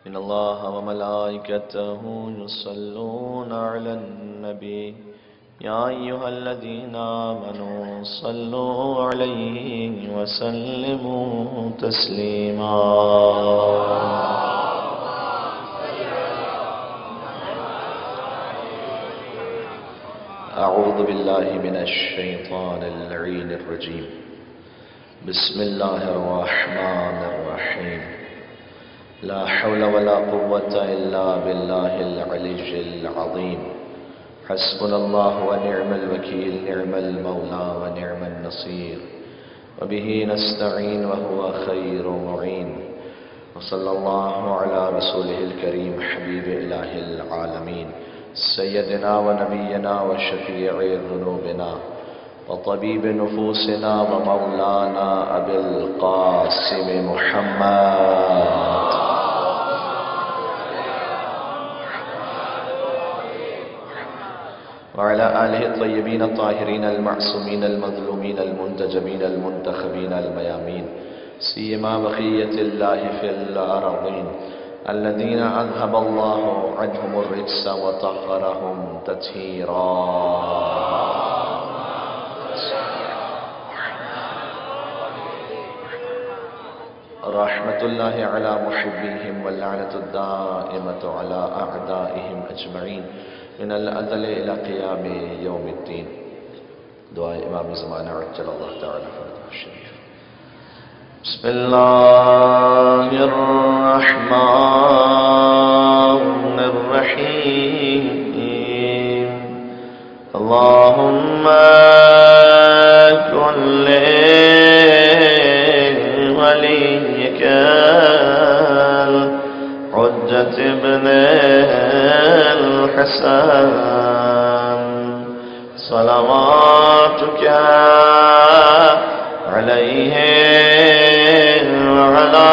إن الله وملائكته يصلون على النبي يا أيها الذين آمنوا صلوا عليه وسلموا تسليما أعوذ بالله من الشيطان اللعين الرجيم بسم الله الرحمن الرحيم لا حول ولا قوة إلا بالله العلي العظيم حسبنا الله ونعم الوكيل نعم المولى ونعم النصير وبه نستعين وهو خير معين وصلى الله على رسوله الكريم حبيب إله العالمين سيدنا ونبينا وشفيع ذنوبنا وطبيب نفوسنا ومولانا أبي القاسم محمد وعلى آله الطيبين الطاهرين المعصومين المظلومين المنتجبين المنتخبين الميامين سيما بقية الله في الأرضين الذين أذهب الله عنهم الرجس وطهرهم تطهيرا رحمة الله على محبيهم واللعنة الدائمة على أعدائهم أجمعين من الأزل إلى قيام يوم الدين دعاء إمام زمان عجل الله تعالى فرجه الشريف بسم الله الرحمن الرحيم اللهم كن لوليك الحجة ابن الحسن صلواتك عليه وعلى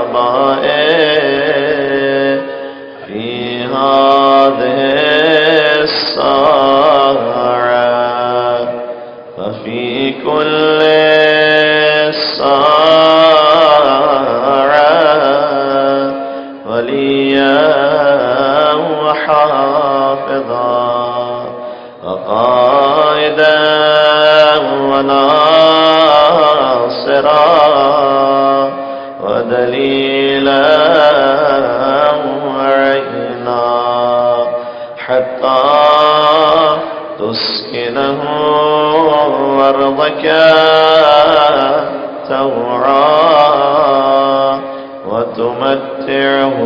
آبائه في هذه الساعة وفي كل ساعة وليا وحافظا وقائدا وناصرا ودليلا وعينا حتى تسكنه أرضك توعا وتمتعه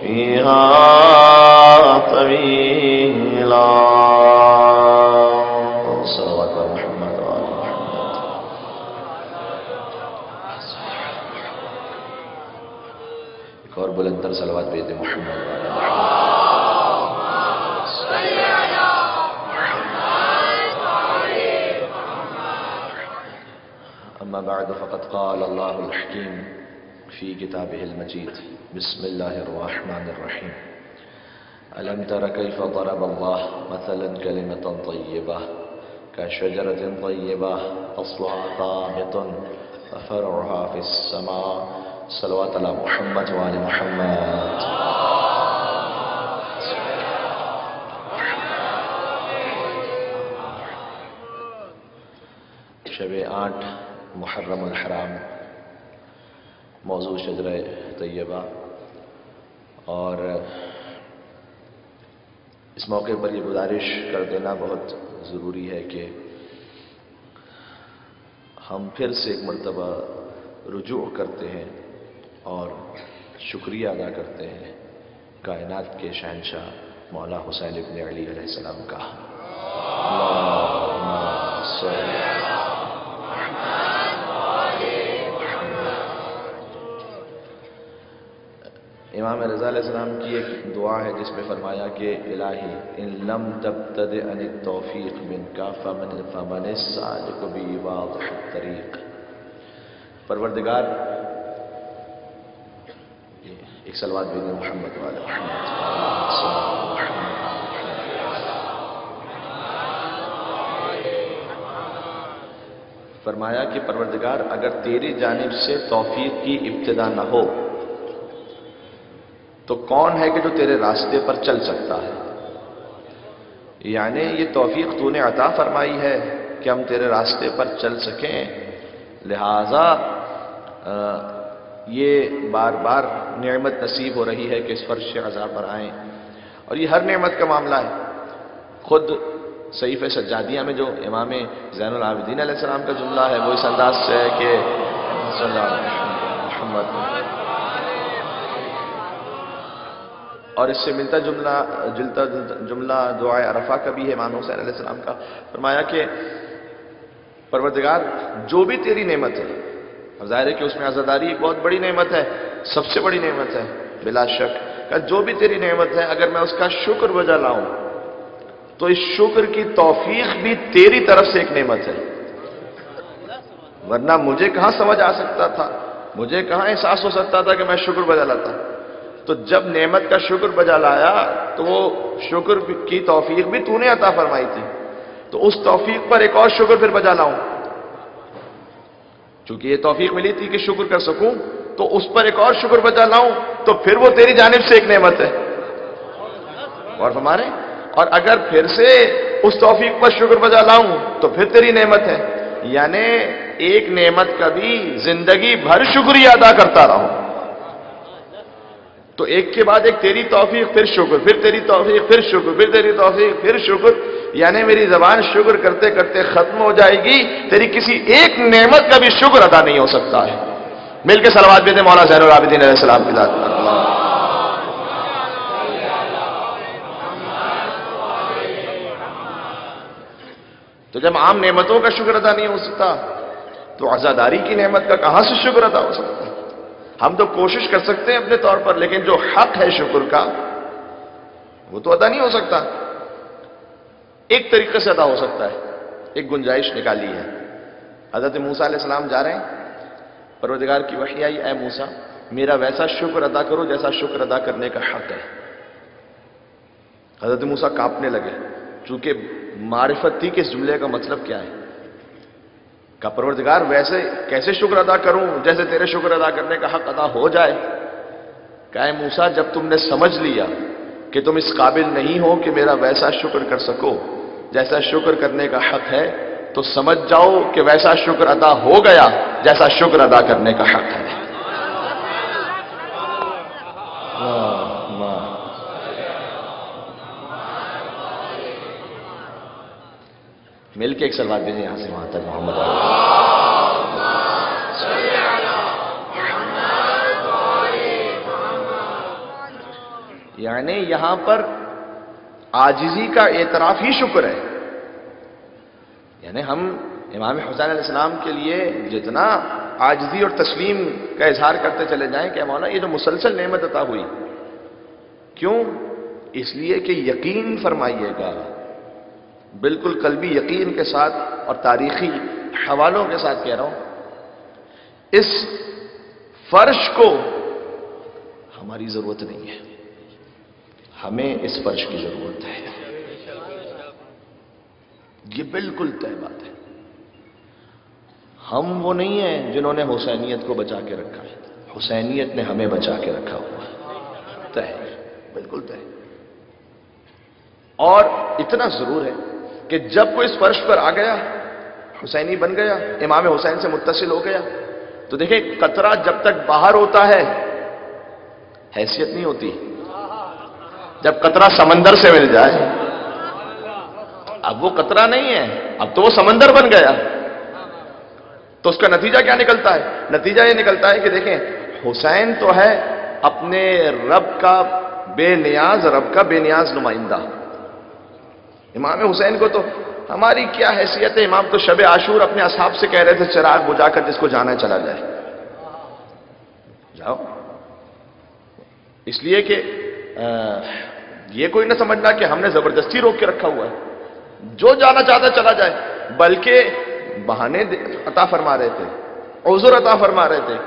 فيها طويلا صلوات محمد وآل محمد ایک اور بلندر صلوات بید محمد وآل محمد أما بعد فقد قال الله الحكيم في كتابه المجيد بسم الله الرحمن الرحيم ألم تر كيف ضرب الله مثلا كلمة طيبة كشجرة طيبة أصلها ثابت وفرعها في السماء صلوات على محمد وآل محمد شب 8 محرم الحرام موضوع شجرہ طیبہ اور اس موقع پر یہ گزارش کر دینا بہت ضروری ہے کہ ہم پھر سے ایک مرتبہ رجوع کرتے ہیں اور شکریہ ادا کرتے ہیں کائنات کے شہنشاہ مولا حسین ابن علی علیہ السلام کا اللہم صلی امام رضا علیہ السلام کی ایک دعا ہے جس میں فرمایا کہ الہی ان لم تبتدئن التوفیق منک فمن السالک بی واضح الطریق پروردگار ایک صلوات بید محمد وآل محمد فرمایا کہ پروردگار اگر تیری جانب سے توفیق کی ابتدا نہ ہو تو کون ہے کہ جو تیرے راستے پر چل سکتا ہے؟ یعنی یہ توفیق تو نے عطا فرمائی ہے کہ ہم تیرے راستے پر چل سکیں، لہذا یہ بار بار نعمت نصیب ہو رہی ہے کہ اس فرش عذاب پر آئیں، اور یہ ہر نعمت کا معاملہ ہے۔ خود صحیفہ سجادیہ میں جو امام زین العابدین علیہ السلام کا جملہ ہے وہ اس انداز سے ہے کہ صلی اللہ علیہ محمد، اور اس سے ملتا جملہ دعائے عرفہ کا بھی ہے امام حسین علیہ السلام کا۔ فرمایا کہ پروردگار جو بھی تیری نعمت ہے، اب ظاہر ہے کہ اس میں عزاداری ایک بہت بڑی نعمت ہے، سب سے بڑی نعمت ہے بلا شک، کہ جو بھی تیری نعمت ہے اگر میں اس کا شکر بجا لاؤں تو اس شکر کی توفیق بھی تیری طرف سے ایک نعمت ہے، ورنہ مجھے کہاں سمجھ آ سکتا تھا، مجھے کہاں احساس ہو سکتا تھا کہ میں شکر بجا لاتا۔ تو جب نعمت کا شکر بجا لایا تو وہ شکر کی توفیق بھی تو نے عطا فرمائی تھی، تو اس توفیق پر ایک اور شکر پھر بجا لاؤں، چونکہ یہ توفیق ملی تھی کہ شکر کر سکوں، تو اس پر ایک اور شکر بجا لاؤں تو پھر وہ تیری جانب سے ایک نعمت ہے۔ اور ہمارے اور اگر پھر سے اس توفیق پر شکر بجا لاؤں تو پھر تیری نعمت ہے، یعنی ایک نعمت کا بھی زندگی بھر شکریہ ادا کرتا رہوں، تو ایک کے بعد ایک تیری توفیق پھر شکر، پھر تیری توفیق پھر شکر، پھر تیری توفیق پھر شکر، یعنی میری زبان شکر کرتے کرتے ختم ہو جائے گی، تیری کسی ایک نعمت کا بھی شکر ادا نہیں ہو سکتا ہے۔ مل کے صلوات بھیجیں مولا زین العابدین علیہ السلام کی ذات پر۔ تو جب عام نعمتوں کا شکر ادا نہیں ہو سکتا تو عزاداری کی نعمت کا کہاں سے شکر ادا ہو سکتا ہے؟ ہم تو کوشش کر سکتے ہیں اپنے طور پر، لیکن جو حق ہے شکر کا وہ تو ادا نہیں ہو سکتا۔ ایک طریقے سے ادا ہو سکتا ہے، ایک گنجائش نکالی ہے۔ حضرت موسیٰ علیہ السلام جا رہے ہیں، پروردگار کی وحی آئی، اے موسیٰ میرا ویسا شکر ادا کرو جیسا شکر ادا کرنے کا حق ہے۔ حضرت موسیٰ کانپنے لگے، چونکہ معرفت تھی کہ اس جملے کا مطلب کیا ہے۔ کہا پروردگار ویسے کیسے شکر ادا کروں جیسے تیرے شکر ادا کرنے کا حق ادا ہو جائے؟ کہا اے موسیٰ جب تم نے سمجھ لیا کہ تم اس قابل نہیں ہو کہ میرا ویسا شکر کر سکو جیسا شکر کرنے کا حق ہے، تو سمجھ جاؤ کہ ویسا شکر ادا ہو گیا جیسا شکر ادا کرنے کا حق ہے۔ مل کے ایک صلوات بھیجیں یہاں سے وہاں تک محمد علیہ۔ یعنی یہاں پر عاجزی کا اعتراف ہی شکر ہے، یعنی ہم امام حسین علیہ السلام کے لیے جتنا عاجزی اور تسلیم کا اظہار کرتے چلے جائیں کہ مولا یہ جو مسلسل نعمت عطا ہوئی، کیوں؟ اس لیے کہ یقین فرمائیے گا، بالکل قلبی یقین کے ساتھ اور تاریخی حوالوں کے ساتھ کہہ رہا ہوں، اس فرش کو ہماری ضرورت نہیں ہے، ہمیں اس فرش کی ضرورت ہے، یہ بالکل طے بات ہے۔ ہم وہ نہیں ہیں جنہوں نے حسینیت کو بچا کے رکھا ہے، حسینیت نے ہمیں بچا کے رکھا ہوا ہے، طے، بالکل طے۔ اور اتنا ضرور ہے کہ جب کوئی اس فرش پر آ گیا، حسینی بن گیا، امام حسین سے متصل ہو گیا، تو دیکھیں قطرہ جب تک باہر ہوتا ہے حیثیت نہیں ہوتی، جب قطرہ سمندر سے مل جائے اب وہ قطرہ نہیں ہے، اب تو وہ سمندر بن گیا، تو اس کا نتیجہ کیا نکلتا ہے؟ نتیجہ یہ نکلتا ہے کہ دیکھیں حسین تو ہے اپنے رب کا بے نیاز نمائندہ، امام حسین کو تو ہماری کیا حیثیت ہے؟ امام تو شب عاشور اپنے اصحاب سے کہہ رہے تھے چراغ بجھا کر جس کو جانا چلا جائے، جاؤ۔ اس لیے کہ یہ کوئی نہ سمجھنا کہ ہم نے زبردستی روک کے رکھا ہوا ہے، جو جانا چاہتا چلا جائے، بلکہ بہانے عطا فرما رہے تھے، عذر عطا فرما رہے تھے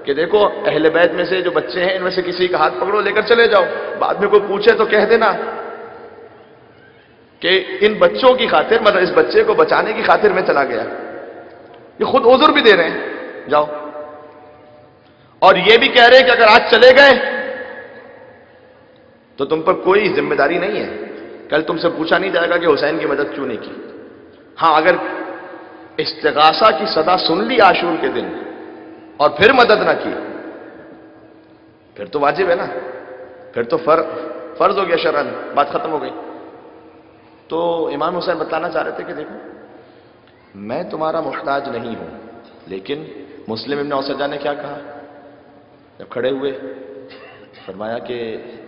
کہ دیکھو اہل بیت میں سے جو بچے ہیں ان میں سے کسی کا ہاتھ پکڑو لے کر چلے جاؤ، بعد میں کوئی پوچھے تو کہہ دینا کہ ان بچوں کی خاطر، مطلب اس بچے کو بچانے کی خاطر میں چلا گیا۔ یہ خود عذر بھی دے رہے ہیں جاؤ، اور یہ بھی کہہ رہے ہیں کہ اگر آج چلے گئے تو تم پر کوئی ذمہ داری نہیں ہے، کل تم سے پوچھا نہیں جائے گا کہ حسین کی مدد کیوں نہیں کی۔ ہاں اگر استغاثہ کی صدا سن لی عاشور کے دن اور پھر مدد نہ کی پھر تو واجب ہے نا، پھر تو فرض ہو گیا شرعاً، بات ختم ہو گئی۔ تو امام حسین بتانا چاہ رہے تھے کہ دیکھو میں تمہارا محتاج نہیں ہوں، لیکن مسلم ابن اوسجہ نے کیا کہا جب کھڑے ہوئے؟ فرمایا کہ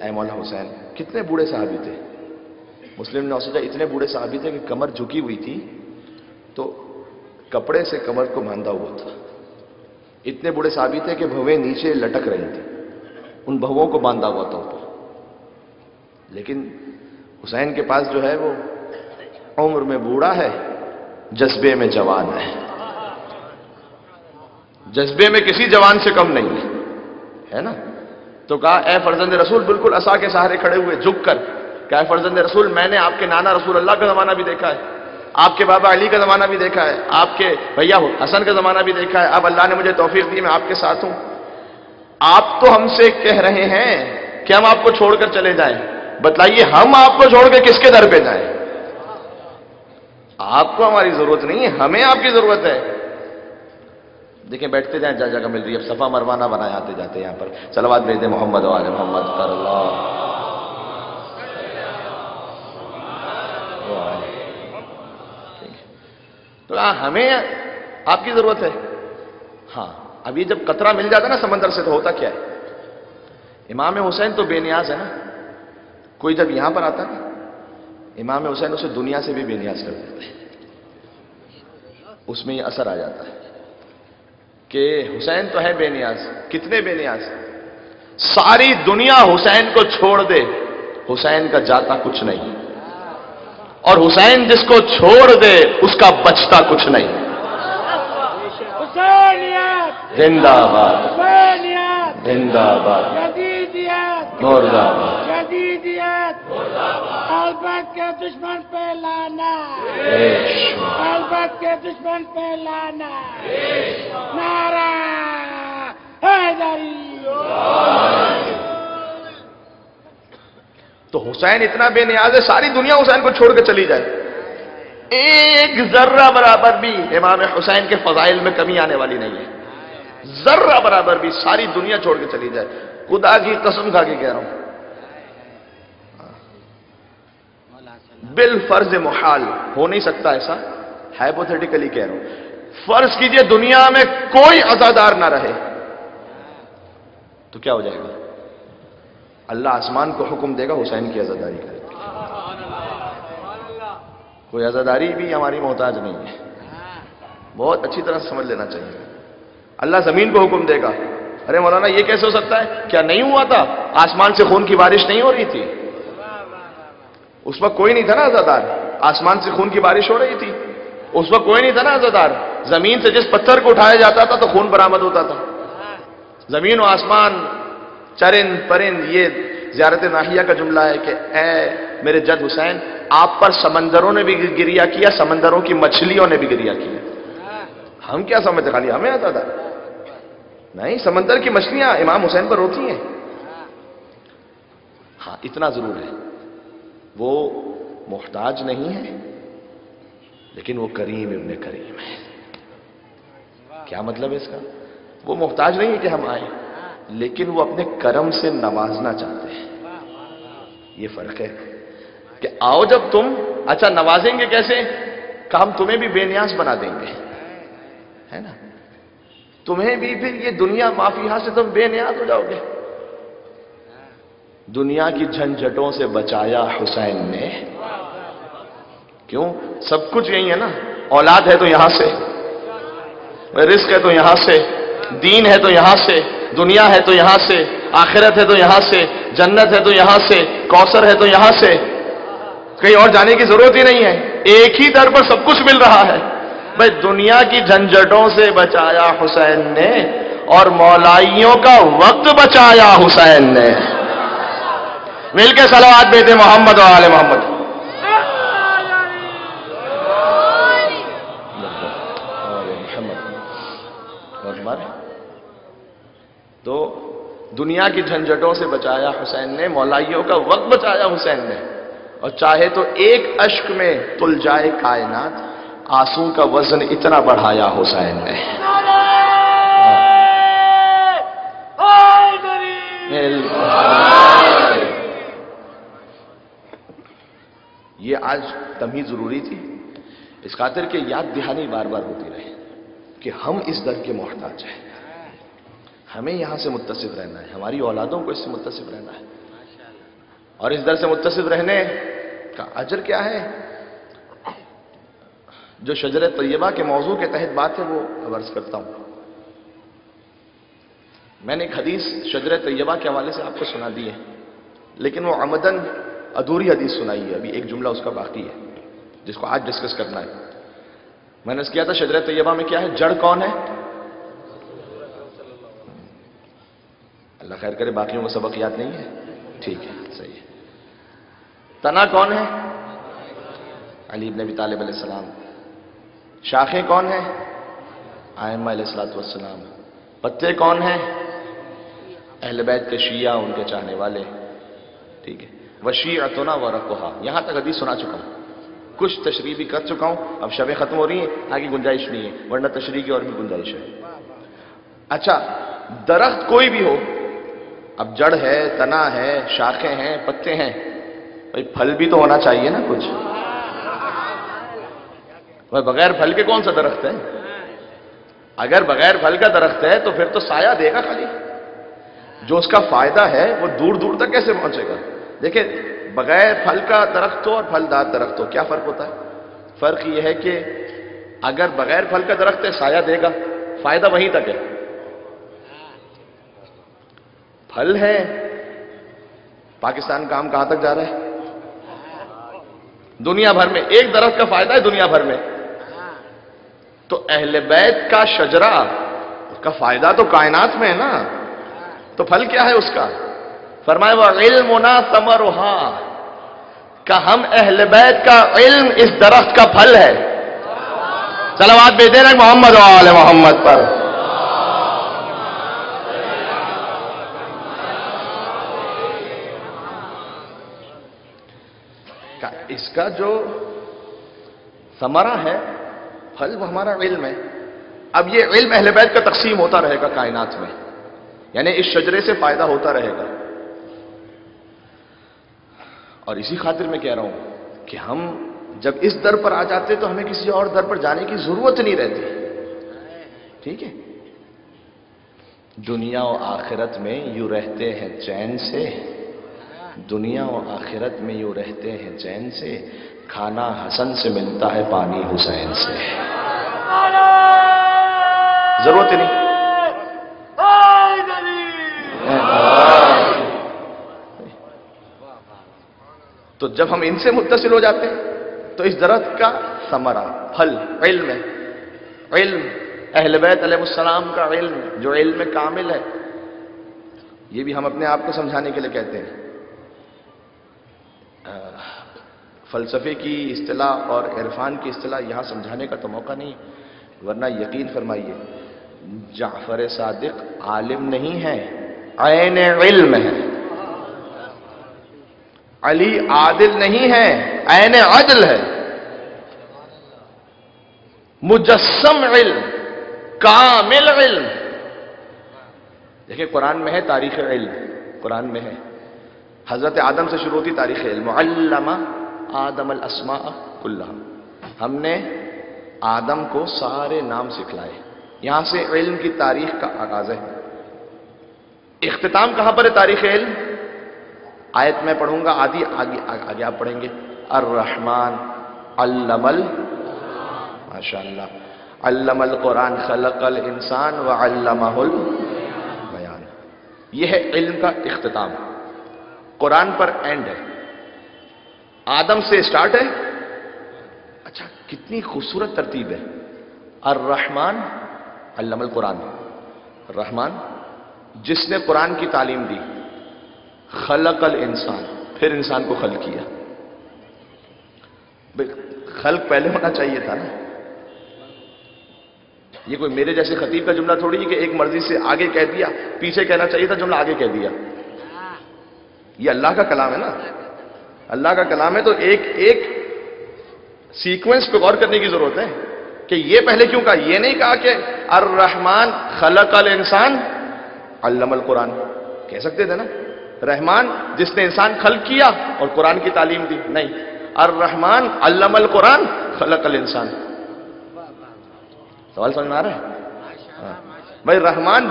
اے مولا حسین، کتنے بوڑھے صحابی تھے، مسلم ابن اوسجہ اتنے بوڑھے صحابی تھے کہ کمر جھکی ہوئی تھی تو کپڑے سے کمر کو باندھا ہوا تھا، اتنے بوڑھے صحابی تھے کہ بھویں نیچے لٹک رہی تھی، ان بھووں کو باندھا ہوا تھا اوپر۔ لیکن حسین کے پاس جو ہے وہ عمر میں بوڑھا ہے، جذبے میں جوان ہے، جذبے میں کسی جوان سے کم نہیں ہے نا۔ تو کہا اے فرزند رسول، بالکل عصا کے سہارے کھڑے ہوئے جھک کر، کہ اے فرزند رسول میں نے آپ کے نانا رسول اللہ کا زمانہ بھی دیکھا ہے، آپ کے بابا علی کا زمانہ بھی دیکھا ہے، آپ کے بھیا حسن کا زمانہ بھی دیکھا ہے، اب اللہ نے مجھے توفیق دی میں آپ کے ساتھ ہوں۔ آپ تو ہم سے کہہ رہے ہیں کہ ہم آپ کو چھوڑ کر چلے جائیں، بتلائیے ہم آپ کو چھوڑ کے کس کے در پہ جائیں؟ آپ کو ہماری ضرورت نہیں ہے، ہمیں آپ کی ضرورت ہے۔ دیکھیں بیٹھتے جائیں جہاں جگہ مل رہی ہے، اب صفا مروانہ بنائے آتے جاتے یہاں پر، صلوات بھیج دیں محمد و آل محمد صلی اللہ۔ تو ہمیں آپ کی ضرورت ہے۔ ہاں اب یہ جب قطرہ مل جاتا ہے نا سمندر سے تو ہوتا کیا ہے؟ امام حسین تو بے نیاز ہے نا، کوئی جب یہاں پر آتا ہے امام حسین اسے دنیا سے بھی بے نیاز کر دیتے ہیں، اس میں یہ اثر آ جاتا ہے کہ حسین تو ہے بے نیاز۔ کتنے بے نیاز؟ ساری دنیا حسین کو چھوڑ دے حسین کا جاتا کچھ نہیں، اور حسین جس کو چھوڑ دے اس کا بچتا کچھ نہیں۔ زندہ آباد، زندہ آباد، مردہ آباد، البت کے دشمن پہ لانا، البت کے دشمن پہ لانا، نعرہ حیدری۔ تو حسین اتنا بے نیاز ہے ساری دنیا حسین کو چھوڑ کے چلی جائے، ایک ذرہ برابر بھی امام حسین کے فضائل میں کمی آنے والی نہیں ہے، ذرہ برابر بھی ساری دنیا چھوڑ کے چلی جائے، خدا کی قسم کھا کے کہہ رہا ہوں، بالفرض محال ہو نہیں سکتا ایسا، ہائپوتھیٹیکلی کہہ رہا ہوں۔ فرض کیجئے دنیا میں کوئی عزادار نہ رہے تو کیا ہو جائے گا؟ اللہ آسمان کو حکم دے گا حسین کی عزاداری کرے، کوئی عزاداری بھی ہماری محتاج نہیں ہے، بہت اچھی طرح سمجھ لینا چاہیے۔ اللہ زمین کو حکم دے گا، ارے مولانا یہ کیسے ہو سکتا ہے؟ کیا نہیں ہوا تھا؟ آسمان سے خون کی بارش نہیں ہو رہی تھی؟ اس وقت کوئی نہیں تھا نا عزادار، آسمان سے خون کی بارش ہو رہی تھی، اس وقت کوئی نہیں تھا نا عزادار، زمین سے جس پتھر کو اٹھایا جاتا تھا تو خون برآمد ہوتا تھا۔ زمین و آسمان، چرند پرند، یہ زیارت ناحیہ کا جملہ ہے کہ اے میرے جد حسین آپ پر سمندروں نے بھی گریہ کیا، سمندروں کی مچھلیوں نے بھی گریہ کیا۔ ہم کیا سمجھتے خالی ہمیں آتا تھا؟ نہیں، سمندر کی مچھلیاں امام حسین پر روتی ہیں۔ ہاں اتنا ضرور ہے وہ محتاج نہیں ہے لیکن وہ کریم ابن کریم ہے۔ کیا مطلب ہے اس کا؟ وہ محتاج نہیں ہے کہ ہم آئیں، لیکن وہ اپنے کرم سے نوازنا چاہتے ہیں۔ یہ فرق ہے کہ آؤ جب تم، اچھا نوازیں گے کیسے؟ کہ ہم تمہیں بھی بے نیاز بنا دیں گے، ہے نا؟ تمہیں بھی پھر یہ دنیا مافیہ سے تم بے نیاز ہو جاؤ گے۔ دنیا کی جھنجھٹوں سے بچایا حسین نے، کیوں؟ سب کچھ یہی ہے نا، اولاد ہے تو یہاں سے، رزق ہے تو یہاں سے، دین ہے تو یہاں سے، دنیا ہے تو یہاں سے، آخرت ہے تو یہاں سے، جنت ہے تو یہاں سے، کوثر ہے تو یہاں سے، کہیں اور جانے کی ضرورت ہی نہیں ہے، ایک ہی در پر سب کچھ مل رہا ہے۔ بھائی دنیا کی جھنجھٹوں سے بچایا حسین نے اور مولائیوں کا وقت بچایا حسین نے۔ مل کے صلوات بھیجیں محمد و آل محمد۔ محمد تو دنیا کی جھنجھٹوں سے بچایا حسین نے، مولائیوں کا وقت بچایا حسین نے، اور چاہے تو ایک اشک میں تل جائے کائنات، آنسو کا وزن اتنا بڑھایا حسین نے۔ یہ آج تمہید ضروری تھی، اس خاطر کہ یاد دہانی بار بار ہوتی رہے کہ ہم اس در کے محتاج ہیں، ہمیں یہاں سے متصف رہنا ہے، ہماری اولادوں کو اس سے متصف رہنا ہے، اور اس در سے متصف رہنے کا اجر کیا ہے؟ جو شجر طیبہ کے موضوع کے تحت بات ہے وہ عرض کرتا ہوں۔ میں نے ایک حدیث شجر طیبہ کے حوالے سے آپ کو سنا دی ہے، لیکن وہ عمدن ادھوری حدیث سنائی ہے، ابھی ایک جملہ اس کا باقی ہے جس کو آج ڈسکس کرنا ہے۔ میں نے اس کیا تھا شجر طیبہ میں کیا ہے، جڑ کون ہے؟ اللہ خیر کرے باقیوں کو سبق یاد نہیں ہے، ٹھیک ہے صحیح ہے۔ تنا کون ہے؟ علی بن ابی طالب علیہ السلام۔ شاخیں کون ہیں؟ ائمہ علیہ السلام۔ پتے کون ہیں؟ اہل بیت کے شیعہ، ان کے چاہنے والے، ٹھیک ہے۔ وشیعتنا ورقھا، یہاں تک حدیث سنا چکا ہوں، کچھ تشریح بھی کر چکا ہوں، اب شبیں ختم ہو رہی ہیں، آگے گنجائش نہیں ہے، ورنہ تشریح کی اور بھی گنجائش ہے۔ اچھا، درخت کوئی بھی ہو، اب جڑ ہے، تنا ہے، شاخیں ہیں، پتے ہیں، بھائی پھل بھی تو ہونا چاہیے نا کچھ۔ بھائی بغیر پھل کے کون سا درخت ہے؟ اگر بغیر پھل کا درخت ہے تو پھر تو سایہ دے گا خالی، جو اس کا فائدہ ہے وہ دور دور تک کیسے پہنچے گا؟ دیکھیں، بغیر پھل کا درخت ہو اور پھلدار درخت ہو، کیا فرق ہوتا ہے؟ فرق یہ ہے کہ اگر بغیر پھل کا درخت ہے سایہ دے گا، فائدہ وہیں تک ہے۔ پھل ہے، پاکستان کا آم کہاں تک جا رہا ہے؟ دنیا بھر میں ایک درخت کا فائدہ ہے دنیا بھر میں، تو اہل بیت کا شجرہ، اس کا فائدہ تو کائنات میں ہے نا، تو پھل کیا ہے اس کا؟ فرمایا وَعِلْمُنَا ثَمَرُهَا، کہ ہم اہل بیت کا علم اس درخت کا پھل ہے۔ صلوات بھیج دینا محمد و آل محمد پر۔ اس کا جو ثمرہ ہے، پھل، وہ ہمارا علم ہے۔ اب یہ علم اہل بیت کا تقسیم ہوتا رہے گا کائنات میں، یعنی اس شجرے سے فائدہ ہوتا رہے گا۔ اور اسی خاطر میں کہہ رہا ہوں کہ ہم جب اس در پر آ جاتے تو ہمیں کسی اور در پر جانے کی ضرورت نہیں رہتی، ٹھیک ہے؟ دنیا و آخرت میں یوں رہتے ہیں چین سے، دنیا و آخرت میں یوں رہتے ہیں چین سے، کھانا حسن سے ملتا ہے پانی حسین سے۔ ضرورت ہی نہیں۔ تو جب ہم ان سے متصل ہو جاتے ہیں تو اس درخت کا ثمرہ، پھل، علم ہے۔ علم اہل بیت علیہ السلام کا علم، جو علم کامل ہے، یہ بھی ہم اپنے آپ کو سمجھانے کے لیے کہتے ہیں۔ فلسفے کی اصطلاح اور عرفان کی اصطلاح یہاں سمجھانے کا تو موقع نہیں، ورنہ یقین فرمائیے جعفر صادق عالم نہیں ہے، عین علم ہے۔ علی عادل نہیں ہے، عین عدل ہے۔ مجسم علم، کامل علم۔ دیکھیں قرآن میں ہے تاریخ علم، قرآن میں ہے حضرت آدم سے شروع ہوتی تاریخ علم، علم آدم الاسماء کلہا، ہم نے آدم کو سارے نام سکھلائے، یہاں سے علم کی تاریخ کا آغاز ہے۔ اختتام کہاں پر ہے تاریخ علم؟ آیت میں پڑھوں گا، آگے آپ پڑھیں گے، الرحمن علم ماشاءاللہ علم القرآن خلق الانسان وعلمہ البیان۔ یہ ہے علم کا اختتام، قرآن پر اینڈ ہے، آدم سے سٹارٹ ہے۔ اچھا کتنی خوبصورت ترتیب ہے، الرحمن علم القرآن، الرحمن جس نے قرآن کی تعلیم دی، خلق الانسان پھر انسان کو خلق کیا۔ خلق پہلے ہونا چاہیے تھا نا، یہ کوئی میرے جیسے خطیب کا جملہ تھوڑی ہے کہ ایک مرضی سے آگے کہہ دیا، پیچھے کہنا چاہیے تھا جملہ آگے کہہ دیا. یہ اللہ کا کلام ہے نا، اللہ کا کلام ہے تو ایک ایک سیکوینس پہ غور کرنے کی ضرورت ہے کہ یہ پہلے کیوں کہا. یہ نہیں کہا کہ الرحمن خلق الانسان علم القرآن. کہہ سکتے تھے نا رحمان جس نے انسان خلق کیا اور قرآن کی تعلیم دی. نہیں، الرحمن علم القرآن خلق الانسان. سوال سمجھ میں آ رہا ہے؟ بھائی رحمان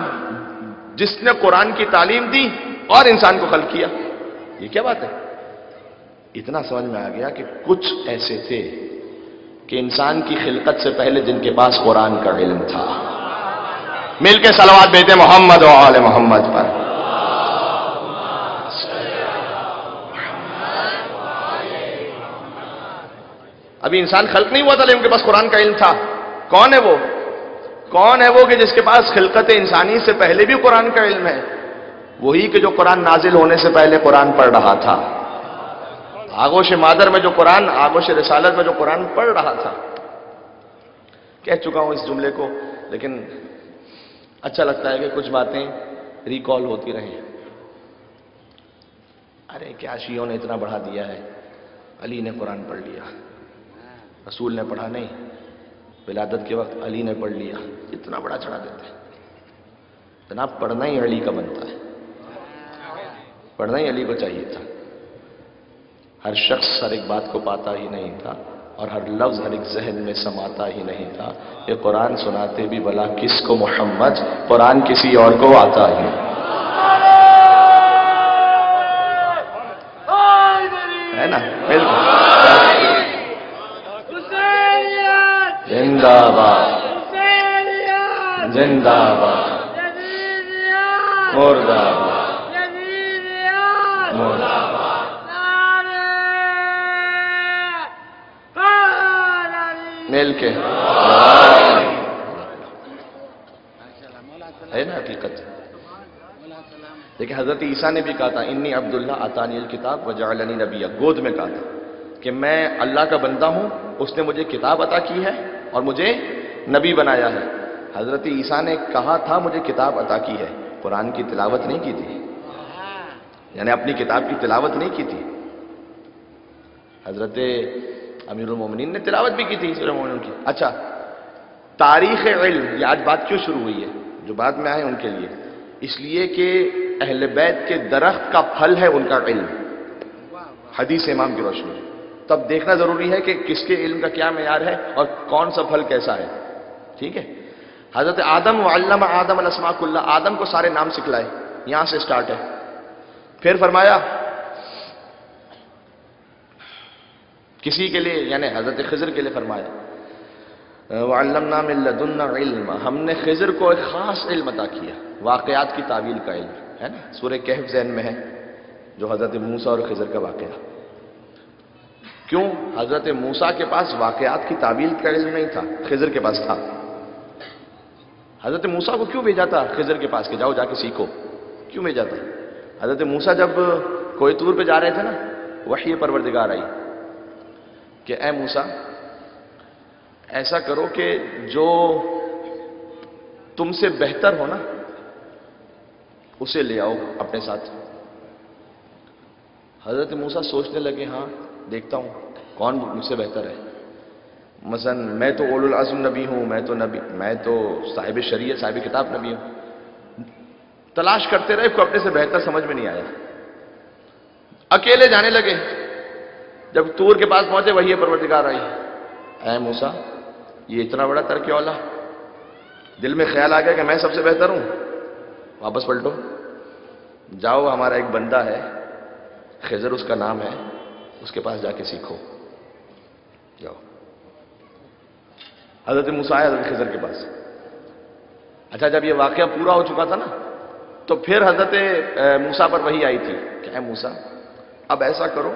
جس نے قرآن کی تعلیم دی اور انسان کو خلق کیا، یہ کیا بات ہے؟ اتنا سمجھ میں آ گیا کہ کچھ ایسے تھے کہ انسان کی خلقت سے پہلے جن کے پاس قرآن کا علم تھا. مل کے صلوات بھیجتے محمد و آل محمد پر. ابھی انسان خلق نہیں ہوا تھا لیکن ان کے پاس قرآن کا علم تھا. کون ہے وہ؟ کون ہے وہ کہ جس کے پاس خلقت انسانی سے پہلے بھی قرآن کا علم ہے؟ وہی کہ جو قرآن نازل ہونے سے پہلے قرآن پڑھ رہا تھا. آغوش مادر میں جو قرآن، آغوش رسالت میں جو قرآن پڑھ رہا تھا. کہہ چکا ہوں اس جملے کو لیکن اچھا لگتا ہے کہ کچھ باتیں ریکال ہوتی رہیں. ارے کیا شیعوں نے اتنا بڑھا دیا ہے، علی نے قرآن پڑھ لیا، رسول نے پڑھا نہیں، ولادت کے وقت علی نے پڑھ لیا. اتنا بڑا چڑھا دیتے ہیں. جناب پڑھنا ہی علی کا بنتا ہے، پڑھنا ہی علی کو چاہیے تھا. ہر شخص ہر ایک بات کو پاتا ہی نہیں تھا اور ہر لفظ ہر ایک ذہن میں سماتا ہی نہیں تھا. یہ قرآن سناتے بھی بلا کس کو محمد، قرآن کسی اور کو آتا ہی. ہے نا؟ بالکل. زندہ باد، زندہ باد، مردہ باد، مردہ باد. مل کے ہے نا حقیقت. دیکھیں حضرت عیسیٰ نے بھی کہا تھا انی عبداللہ آتانی الکتاب وجعلنی نبیہ. گود میں کہا تھا کہ میں اللہ کا بندہ ہوں، اس نے مجھے کتاب عطا کی ہے اور مجھے نبی بنایا ہے. حضرت عیسیٰ نے کہا تھا مجھے کتاب عطا کی ہے، قرآن کی تلاوت نہیں کی تھی، یعنی اپنی کتاب کی تلاوت نہیں کی تھی. حضرت امیر المومنین نے تلاوت بھی کی تھی سورہ مومنون کی. اچھا تاریخ علم، یہ آج بات کیوں شروع ہوئی ہے؟ جو بعد میں آئے ان کے لیے، اس لیے کہ اہل بیت کے درخت کا پھل ہے ان کا علم، حدیث امام کی روشنی. تب دیکھنا ضروری ہے کہ کس کے علم کا کیا معیار ہے اور کون سا پھل کیسا ہے. ٹھیک ہے. حضرت آدم وعلم آدم الاسماء کلها، آدم کو سارے نام سکھلائے، یہاں سے سٹارٹ ہے. پھر فرمایا کسی کے لیے، یعنی حضرت خضر کے لیے فرمایا وعلمنا من لدنا علما، ہم نے خضر کو ایک خاص علم عطا کیا، واقعات کی تعویل کا علم ہے نا. سورہ کہف ذہن میں ہے جو حضرت موسیٰ اور خضر کا واقعہ. کیوں؟ حضرت موسیٰ کے پاس واقعات کی تعویل کا علم نہیں تھا، خضر کے پاس تھا. حضرت موسیٰ کو کیوں بھیجا تھا خضر کے پاس کہ جاؤ جا کے سیکھو؟ کیوں بھیجا تھا؟ حضرت موسیٰ جب کوہ طور پہ جا رہے تھے نا، وحی پروردگار آئی کہ اے موسیٰ ایسا کرو کہ جو تم سے بہتر ہو نا اسے لے آؤ اپنے ساتھ. حضرت موسیٰ سوچنے لگے ہاں دیکھتا ہوں کون مجھ سے بہتر ہے. مثلا میں تو اولو العزم نبی ہوں، میں تو صاحب شریعت صاحب کتاب نبی ہوں. تلاش کرتے رہے، کو اپنے سے بہتر سمجھ میں نہیں آیا. اکیلے جانے لگے. جب طور کے پاس پہنچے وحی پروردگار آئی، اے موسیٰ یہ اتنا بڑا ترک اولا، دل میں خیال آ گیا کہ میں سب سے بہتر ہوں. واپس پلٹو، جاؤ ہمارا ایک بندہ ہے خضر اس کا نام ہے، اس کے پاس جا کے سیکھو. جاؤ. حضرت موسیٰ آئے حضرت خضر کے پاس. اچھا جب یہ واقعہ پورا ہو چکا تھا نا تو پھر حضرت موسیٰ پر وحی آئی تھی کہ اے موسیٰ اب ایسا کرو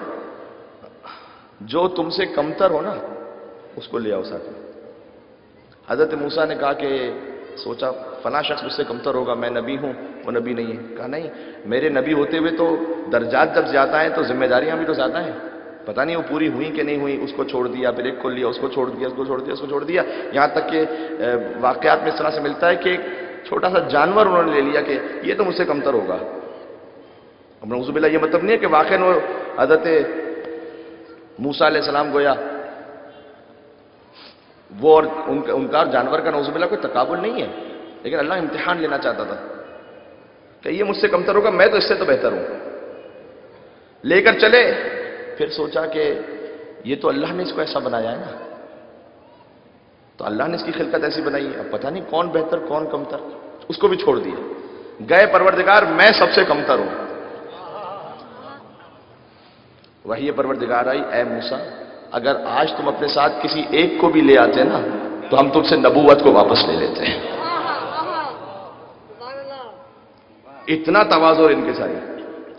جو تم سے کمتر ہو نا اس کو لے آؤ ساتھ میں. حضرت موسیٰ نے کہا کہ سوچا فلاں شخص مجھ سے کمتر ہوگا، میں نبی ہوں وہ نبی نہیں ہے. کہا نہیں، میرے نبی ہوتے ہوئے تو درجات جب زیادہ ہیں تو ذمہ داریاں بھی تو زیادہ ہیں. پتہ نہیں وہ پوری ہوئی کہ نہیں ہوئی، اس کو چھوڑ دیا، پھر ایک کو لیا، اس کو چھوڑ دیا، اس کو چھوڑ دیا، اس کو چھوڑ دیا، یہاں تک کہ واقعات میں اس طرح سے ملتا ہے کہ ایک چھوٹا سا جانور انہوں نے لے لیا کہ یہ تو مجھ سے کمتر ہوگا۔ اب نعوذ باللہ یہ مطلب نہیں ہے کہ واقعاً وہ حضرت موسیٰ علیہ السلام گویا وہ اور ان کا جانور کا نعوذ باللہ کوئی تقابل نہیں ہے، لیکن اللہ امتحان لینا چاہتا تھا کہ یہ مجھ سے کمتر ہوگا، میں تو اس سے تو بہتر ہوں۔ لے کر چلے، پھر سوچا کہ یہ تو اللہ نے اس کو ایسا بنایا ہے نا، تو اللہ نے اس کی خلقت ایسی بنائی ہے، اب پتہ نہیں کون بہتر کون کمتر، اس کو بھی چھوڑ دیا، گئے پروردگار میں سب سے کمتر ہوں۔ وہی پروردگار آئی، اے موسیٰ اگر آج تم اپنے ساتھ کسی ایک کو بھی لے آتے نا تو ہم تم سے نبوت کو واپس لے لیتے ہیں۔ اتنا تواضع ان کے سارے،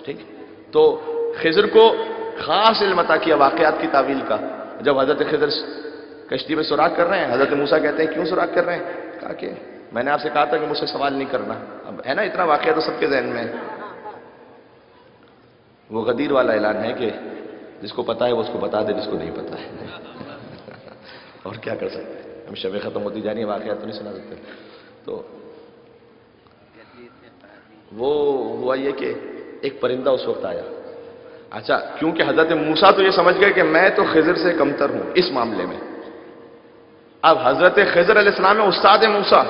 ٹھیک۔ تو خضر کو خاص علم عطا کیا واقعات کی تعویل کا۔ جب حضرت خضر کشتی میں سوراخ کر رہے ہیں، حضرت موسیٰ کہتے ہیں کیوں سوراخ کر رہے ہیں؟ کہا کہ میں نے آپ سے کہا تھا کہ مجھ سے سوال نہیں کرنا۔ اب ہے نا اتنا واقعہ تو سب کے ذہن میں ہے۔ وہ غدیر والا اعلان ہے کہ جس کو پتا ہے وہ اس کو بتا دے، جس کو نہیں پتا ہے اور کیا کر سکتے ہیں، ہم شبیں ختم ہوتی جا رہی ہیں، واقعات تو نہیں سنا سکتے۔ تو وہ ہوا یہ کہ ایک پرندہ اس وقت آیا۔ اچھا، کیونکہ حضرت موسیٰ تو یہ سمجھ گئے کہ میں تو خضر سے کمتر ہوں اس معاملے میں۔ اب حضرت خضر علیہ السلام ہے استاد موسیٰ،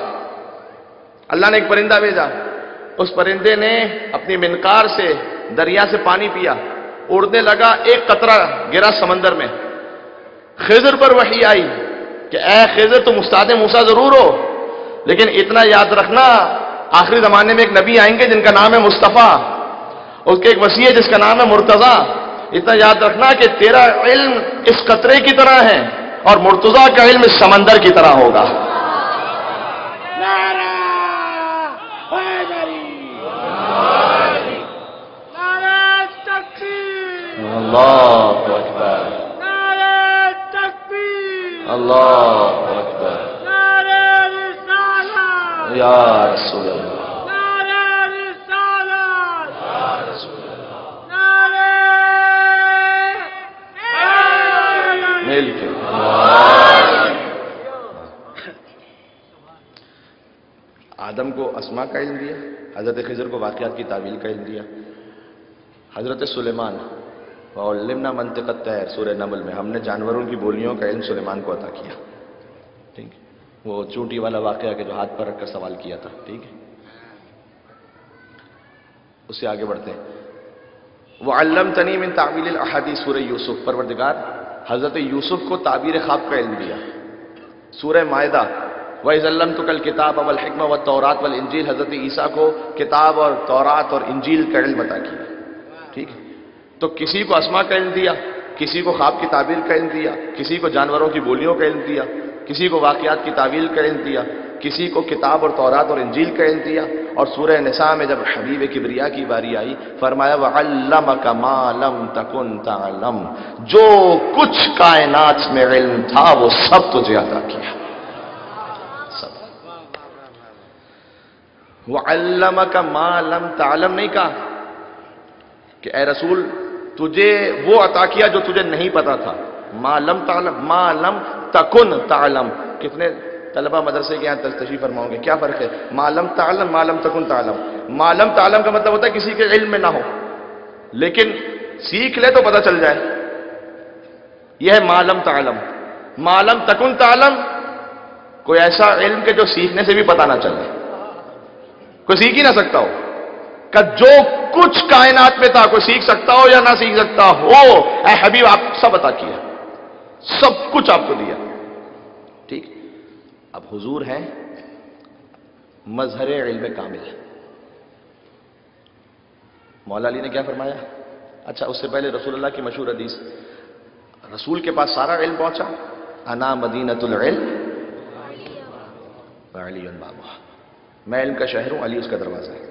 اللہ نے ایک پرندہ بھیجا، اس پرندے نے اپنی منقار سے دریا سے پانی پیا، اڑنے لگا، ایک قطرہ گرا سمندر میں۔ خضر پر وحی آئی کہ اے خضر تم استاد موسیٰ ضرور ہو، لیکن اتنا یاد رکھنا آخری زمانے میں ایک نبی آئیں گے جن کا نام ہے مصطفیٰ، اس کے ایک وصی ہے جس کا نام ہے مرتضیٰ۔ اتنا یاد رکھنا کہ تیرا علم اس قطرے کی طرح ہے اور مرتضیٰ کا علم اس سمندر کی طرح ہوگا۔ اللہ اکبر، اللہ اکبر، یا رسول اللہ، مل کے آدم کو اسماء کا علم دیا، حضرت خضر کو واقعات کی تعویل کا علم دیا۔ حضرت سلیمان وَعُلِّمْنَا مَنْطِقَ الطَّيْرِ سورہ نمل میں ہم نے جانوروں کی بولیوں کا علم سلیمان کو عطا کیا، ٹھیک۔ وہ چونٹی والا واقعہ کہ جو ہاتھ پر رکھ کر سوال کیا تھا، ٹھیک ہے۔ اس سے آگے بڑھتے ہیں۔ وَعَلَّمْتَنِي مِنْ تَعْوِيلِ الْأَحَادِيثِ سورہ یوسف، پروردگار حضرت یوسف کو تعبیر خواب کا علم دیا۔ سورہ مائدہ وَإِذْ عَلَّمْتُكَ الْكِتَابَ وَالْحِكْمَةَ وَالتَّوْرَاةَ وَالْإِنْجِيلَ حضرت عیسیٰ کو کتاب اور تورات اور انجیل کا علم عطا کیا، ٹھیک ہے۔ تو کسی کو اسماء کا علم دیا، کسی کو خواب کی تعبیر کا علم دیا، کسی کو جانوروں کی بولیوں کا علم دیا، کسی کو واقعات کی تعویل کا علم دیا، کسی کو کتاب اور تورات اور انجیل کا علم دیا۔ اور سورہ نساء میں جب حبیب کبریا کی باری آئی فرمایا وَعَلَّمَكَ مَا لَمْ تَكُنْ تَعْلَمْ، جو کچھ کائنات میں علم تھا وہ سب تجھے عطا کیا، سب۔ وَعَلَّمَكَ مَا لَمْ تَعْلَمْ نہیں کہا کہ اے رسول تجھے وہ عطا کیا جو تجھے نہیں پتا تھا، ما لم تعلم ما لم تکن تعلم۔ کتنے طلبہ مدرسے کے یہاں تشریف فرماؤں گے کیا فرق ہے؟ ما لم تعلم ما لم تکن تعلم۔ ما لم تعلم کا مطلب ہوتا ہے کسی کے علم میں نہ ہو لیکن سیکھ لے تو پتہ چل جائے، یہ ہے ما لم تعلم۔ ما لم تکن تعلم کوئی ایسا علم کہ جو سیکھنے سے بھی پتہ نہ چلے، کوئی سیکھ ہی نہ سکتا ہو، کہ جو کچھ کائنات میں تھا کوئی سیکھ سکتا ہو یا نہ سیکھ سکتا ہو، اے حبیب آپ سب عطا کیا، سب کچھ آپ کو دیا، ٹھیک۔ اب حضور ہیں مظہر علم کامل۔ مولا علی نے کیا فرمایا؟ اچھا اس سے پہلے رسول اللہ کی مشہور حدیث، رسول کے پاس سارا علم پہنچا، انا مدینۃ العلم وعلی بابها، میں علم کا شہر ہوں، علی اس کا دروازہ ہے۔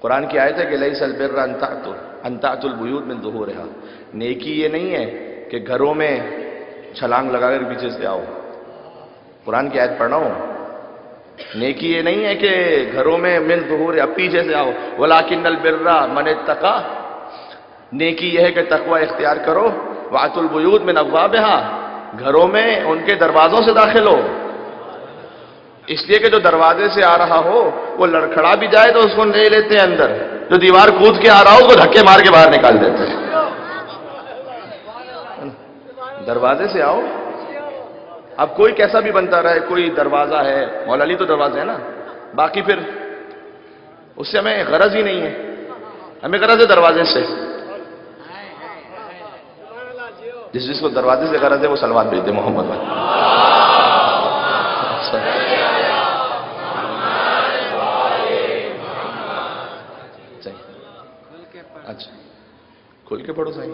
قرآن کی آیت ہے کہ لیس البر ان تأتوا البیوت من ظہورها، نیکی یہ نہیں ہے کہ گھروں میں چھلانگ لگا کر پیچھے سے آؤ، قرآن کی آیت پڑھنا ہو، نیکی یہ نہیں ہے کہ گھروں میں من ظہورها پیچھے سے آؤ، ولکن البر من اتقى، نیکی یہ ہے کہ تقوی اختیار کرو وَأْتُوا الْبُيُوتَ مِنْ أَبْوَابِهَا، گھروں میں ان کے دروازوں سے داخل ہو، اس لیے کہ جو دروازے سے آ رہا ہو وہ لڑکھڑا بھی جائے تو اس کو لے لیتے ہیں اندر، جو دیوار کود کے آ رہا ہو اس کو دھکے مار کے باہر نکال دیتے ہیں۔ دروازے سے آؤ، اب کوئی کیسا بھی بنتا رہے، کوئی دروازہ ہے، مولا علی تو دروازے ہے نا، باقی پھر اس سے ہمیں غرض ہی نہیں ہے، ہمیں غرض ہے دروازے سے۔ جس کو دروازے سے غرض ہے وہ سلوات بھیج دے محمد بھائی۔ اچھا کھل کے پڑھو صحیح۔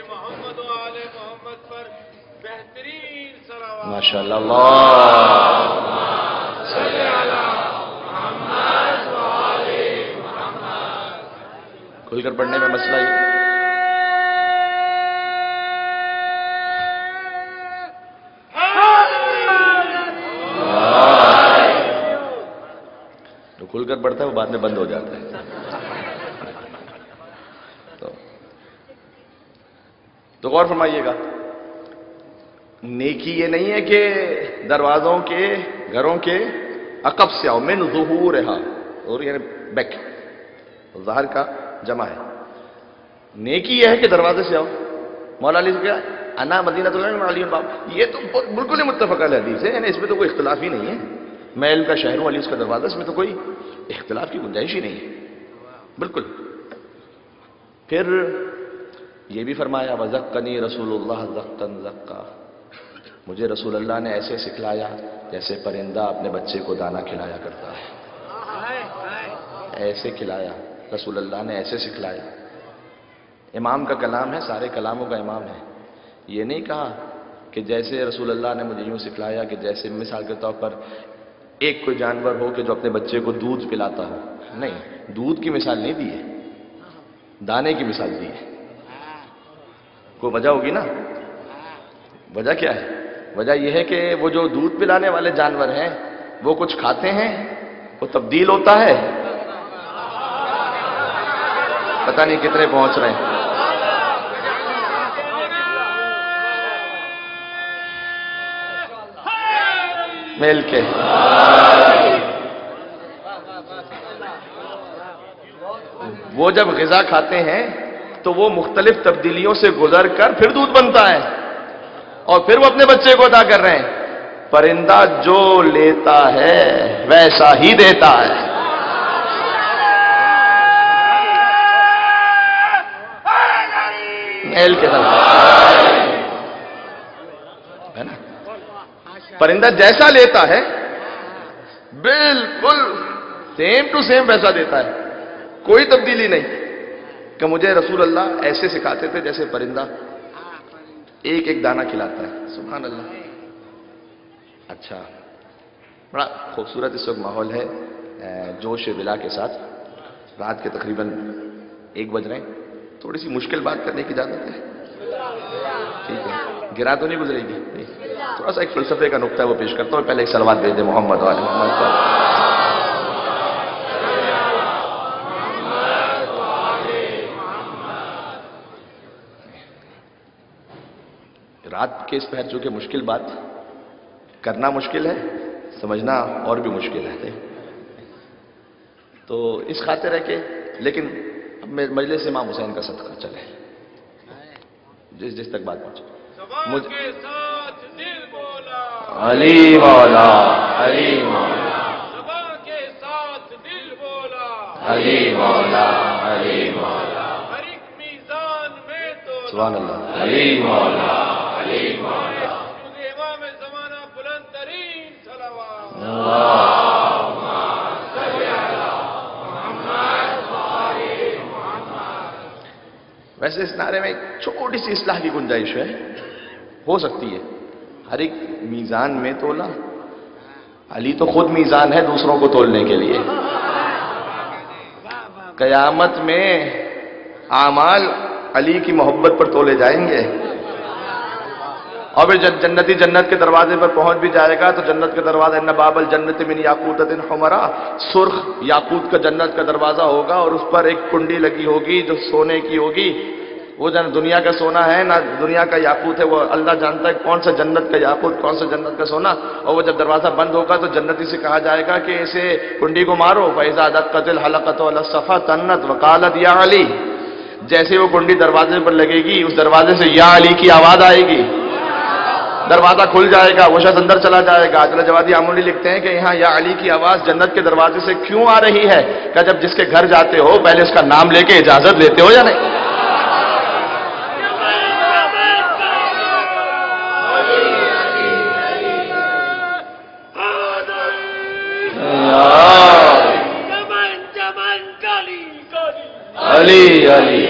محمد و آل محمد پر بہترین صلوات۔ ماشاء اللہ، اللہ کھل کر پڑھنے میں مسئلہ ہی جو کھل کر پڑھتا ہے وہ بعد میں بند ہو جاتا ہے۔ تو غور فرمائیے گا، نیکی یہ نہیں ہے کہ دروازوں کے گھروں کے عقب سے آؤ، من ظہورہا، اور یعنی بیک، ظاہر کا جمع ہے۔ نیکی یہ ہے کہ دروازے سے آؤ۔ مولا علی سے کیا انا مدینۃ العلم علی الباب، یہ تو بالکل ہی متفق علیہ حدیث ہے، یعنی اس میں تو کوئی اختلاف ہی نہیں ہے۔ میں علم کا شہر ہوں، علی اس کا دروازہ، اس میں تو کوئی اختلاف کی گنجائش ہی نہیں ہے، بالکل۔ پھر یہ بھی فرمایا وَزَقَّنِي رسول اللہ زَقًّا زَقًّا، مجھے رسول اللہ نے ایسے سکھلایا جیسے پرندہ اپنے بچے کو دانا کھلایا کرتا ہے، ایسے کھلایا رسول اللہ نے، ایسے سکھلایا۔ امام کا کلام ہے، سارے کلاموں کا امام ہے۔ یہ نہیں کہا کہ جیسے رسول اللہ نے مجھے یوں سکھلایا کہ جیسے مثال کے طور پر ایک کوئی جانور ہو کہ جو اپنے بچے کو دودھ پلاتا ہو، نہیں، دودھ کی مثال نہیں دی ہے، دانے کی مثال دی ہے۔ کوئی وجہ ہوگی نا، وجہ کیا ہے؟ وجہ یہ ہے کہ وہ جو دودھ پلانے والے جانور ہیں وہ کچھ کھاتے ہیں، وہ تبدیل ہوتا ہے، پتہ نہیں کتنے پہنچ رہے ہیں۔ مل کے وہ جب غذا کھاتے ہیں تو وہ مختلف تبدیلیوں سے گزر کر پھر دودھ بنتا ہے، اور پھر وہ اپنے بچے کو عطا کر رہے ہیں۔ پرندہ جو لیتا ہے ویسا ہی دیتا ہے۔ میل کے طرف ہے نا، پرندہ جیسا لیتا ہے بالکل سیم ٹو سیم ویسا دیتا ہے، کوئی تبدیلی نہیں۔ کہ مجھے رسول اللہ ایسے سکھاتے تھے جیسے پرندہ ایک ایک دانہ کھلاتا ہے، سبحان اللہ۔ اچھا، بڑا خوبصورت اس وقت ماحول ہے، جوش ولا کے ساتھ۔ رات کے تقریباً 1 بج رہے ہیں، تھوڑی سی مشکل بات کرنے کی اجازت ہے؟ ٹھیک ہے، گرا تو نہیں گزرے گی؟ تھوڑا سا ایک فلسفے کا نقطہ ہے وہ پیش کرتا ہوں، پہلے ایک صلوات بھیج دیں محمد والے محمد پر۔ رات کے اس پہر چونکہ مشکل بات کرنا مشکل ہے، سمجھنا اور بھی مشکل ہے، تو اس خاطر ہے کہ لیکن مجلس امام حسین کا صدقہ چلے، جس تک بات پہنچے۔ زبان کے ساتھ دل بولا، علی مولا، علی مولا، زبان کے ساتھ دل بولا، علی مولا، علی مولا، ہر ایک میزان میں تو سبحان اللہ، علی مولا، علی مولا، کیونکہ امام زمانہ بلند ترین صلوات۔ ویسے اس نعرے میں ایک چھوٹی سی اصلاح کی گنجائش ہے، ہو سکتی ہے۔ ہر ایک میزان میں تولا، علی تو خود میزان ہے دوسروں کو تولنے کے لیے۔ قیامت میں اعمال علی کی محبت پر تولے جائیں گے، اور جب جنتی جنت کے دروازے پر پہنچ بھی جائے گا تو جنت کے دروازہ ان باب الجنت من یاقوتۃ حمرا، سرخ یاقوت کا جنت کا دروازہ ہوگا، اور اس پر ایک کنڈی لگی ہوگی جو سونے کی ہوگی، وہ دنیا کا سونا ہے نہ دنیا کا یاقوت ہے، وہ اللہ جانتا ہے کون سا جنت کا یاقوت، کون سا جنت کا سونا. اور وہ جب دروازہ بند ہوگا تو جنتی سے کہا جائے گا کہ اسے کنڈی کو مارو. فَإِذَا دَقَّتِ الْحَلَقَةُ عَلَى الصَّفَّةِ تَنَّتْ وَقَالَتْ يَا عَلِي. جیسے وہ کنڈی دروازے پر لگے گی، اس دروازے سے یا علی کی آواز آئے گی، دروازہ کھل جائے گا، وہ شخص اندر چلا جائے گا. عادل جوادی عمولی لکھتے ہیں کہ یہاں یا علی کی آواز جنت کے دروازے سے کیوں آ رہی ہے؟ کہ جب جس کے گھر جاتے ہو پہلے اس کا نام لے کے اجازت لیتے ہو یا نہیں؟ علی علی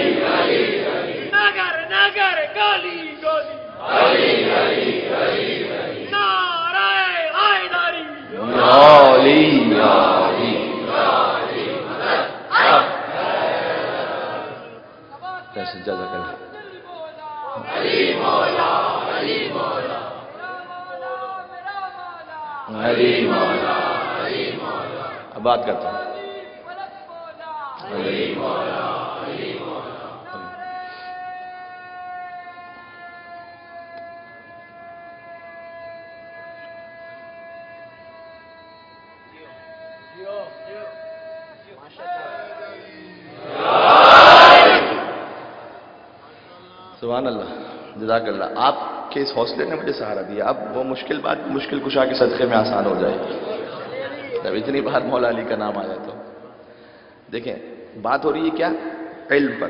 نگر نگر گلی گلی علی علی علی نعرہ حیدری علی علی. جزاک اللہ. علی مولا علی مولا علی مولا علی مولا. اب بات کرتا ہوں. علی مولا علی مولا. سبحان اللہ. جزاک اللہ. آپ کے اس حوصلے نے مجھے سہارا دیا. اب وہ مشکل بات مشکل کشا کے صدقے میں آسان ہو جائے گی. جب اتنی بار مولا علی کا نام آیا تو دیکھیں بات ہو رہی ہے کیا؟ علم پر.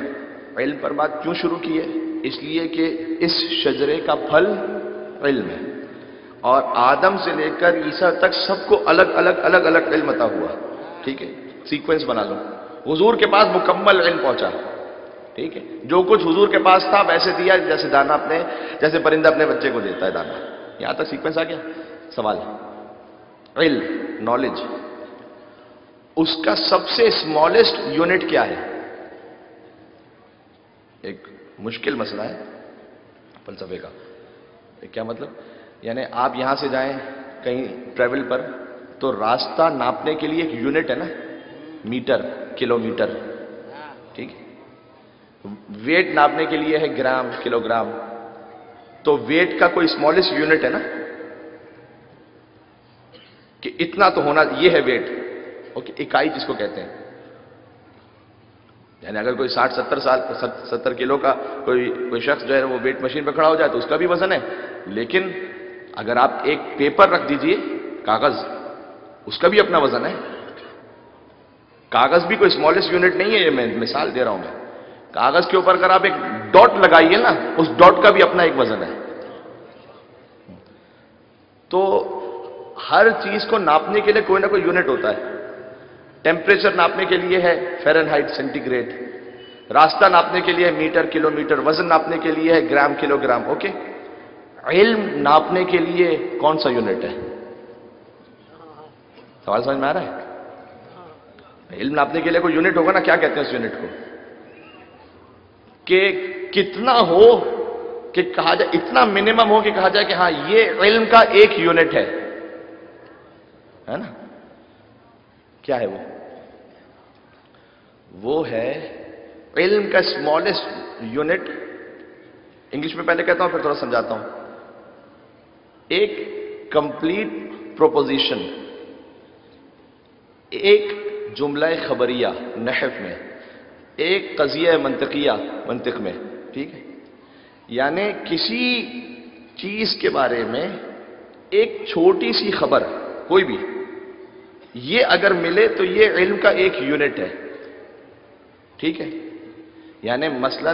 علم پر بات کیوں شروع کی ہے؟ اس لیے کہ اس شجرے کا پھل علم ہے، اور آدم سے لے کر عیسیٰ تک سب کو الگ الگ الگ الگ علم عطا ہوا. ٹھیک ہے، سیکوینس بنا لو. حضور کے پاس مکمل علم پہنچا. ٹھیک ہے، جو کچھ حضور کے پاس تھا ویسے دیا جیسے دانا جیسے پرندہ اپنے بچے کو دیتا ہے دانا. یہاں تک سیکوینس آ گیا. سوال علم، نالج، اس کا سب سے اسمالسٹ یونٹ کیا ہے؟ ایک مشکل مسئلہ ہے فلسفے کا. کیا مطلب؟ یعنی آپ یہاں سے جائیں کہیں ٹریول پر تو راستہ ناپنے کے لیے ایک یونٹ ہے نا، میٹر، کلو میٹر. ٹھیک ہے، ویٹ ناپنے کے لیے ہے گرام، کلو گرام. تو ویٹ کا کوئی اسمالسٹ یونٹ ہے نا کہ اتنا تو ہونا، یہ ہے ویٹ. اوکے، اکائی جس کو کہتے ہیں. یعنی اگر کوئی 60-70 کلو کا کوئی شخص جو ہے وہ ویٹ مشین پہ کھڑا ہو جائے تو اس کا بھی وزن ہے. لیکن اگر آپ ایک پیپر رکھ دیجئے، کاغذ، اس کا بھی اپنا وزن ہے. کاغذ بھی کوئی اسمالسٹ یونٹ نہیں ہے. یہ میں مثال دے رہا ہوں. میں کاغذ کے اوپر اگر آپ ایک ڈاٹ لگائیے نا، اس ڈاٹ کا بھی اپنا ایک وزن ہے. تو ہر چیز کو ناپنے کے لیے کوئی نہ کوئی یونٹ ہوتا ہے. ٹیمپریچر ناپنے کے لیے ہے فیرن ہائٹ، سینٹی گریڈ. راستہ ناپنے کے لیے ہے میٹر، کلو میٹر. وزن ناپنے کے لیے ہے گرام، کلو گرام. اوکے، علم ناپنے کے لیے کون سا یونٹ ہے؟ سوال سمجھ میں آ رہا ہے؟ علم ناپنے کے لیے کوئی یونٹ ہوگا نا. کیا کہتے ہیں اس یونٹ کو؟ کہ کتنا ہو کہ کہا جائے، اتنا منیمم ہو کہ کہا جائے کہ ہاں یہ علم کا ایک یونٹ ہے نا. کیا ہے وہ؟ وہ ہے علم کا اسمالسٹ یونٹ. انگلش میں پہلے کہتا ہوں پھر تھوڑا سمجھاتا ہوں. ایک کمپلیٹ پروپوزیشن، ایک جملہ خبریہ نحو میں، ایک قضیہ منطقیہ منطق میں. ٹھیک ہے، یعنی کسی چیز کے بارے میں ایک چھوٹی سی خبر کوئی بھی، یہ اگر ملے تو یہ علم کا ایک یونٹ ہے. ٹھیک ہے، یعنی مثلا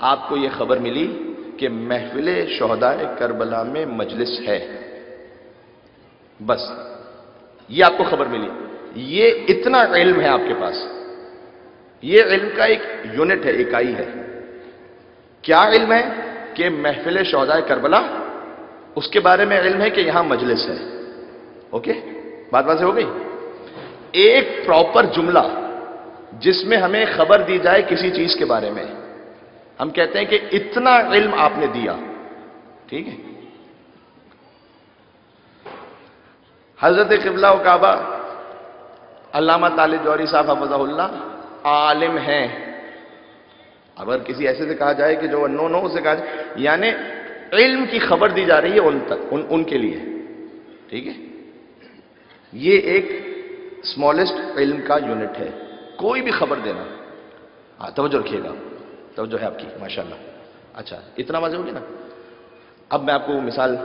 آپ کو یہ خبر ملی کہ محفل شہداء کربلا میں مجلس ہے. بس یہ آپ کو خبر ملی، یہ اتنا علم ہے آپ کے پاس. یہ علم کا ایک یونٹ ہے، اکائی ہے. کیا علم ہے؟ کہ محفل شہداء کربلا، اس کے بارے میں علم ہے کہ یہاں مجلس ہے. اوکے، بات واضح ہو گئی؟ ایک پراپر جملہ جس میں ہمیں خبر دی جائے کسی چیز کے بارے میں، ہم کہتے ہیں کہ اتنا علم آپ نے دیا. ٹھیک ہے، حضرت قبلہ و کعبہ علامہ طالب جوہری صاحب حفظہ اللہ عالم ہیں. اگر کسی ایسے سے کہا جائے کہ جو نو سے کہا جائے، یعنی علم کی خبر دی جا رہی ہے ان تک، ان کے لیے، ٹھیک ہے؟ یہ ایک اسمالسٹ علم کا یونٹ ہے، کوئی بھی خبر دینا. توجہ رکھیے گا، توجہ ہے آپ کی ماشاءاللہ. اچھا اتنا واضح ہو گیا نا. اب میں آپ کو مثال،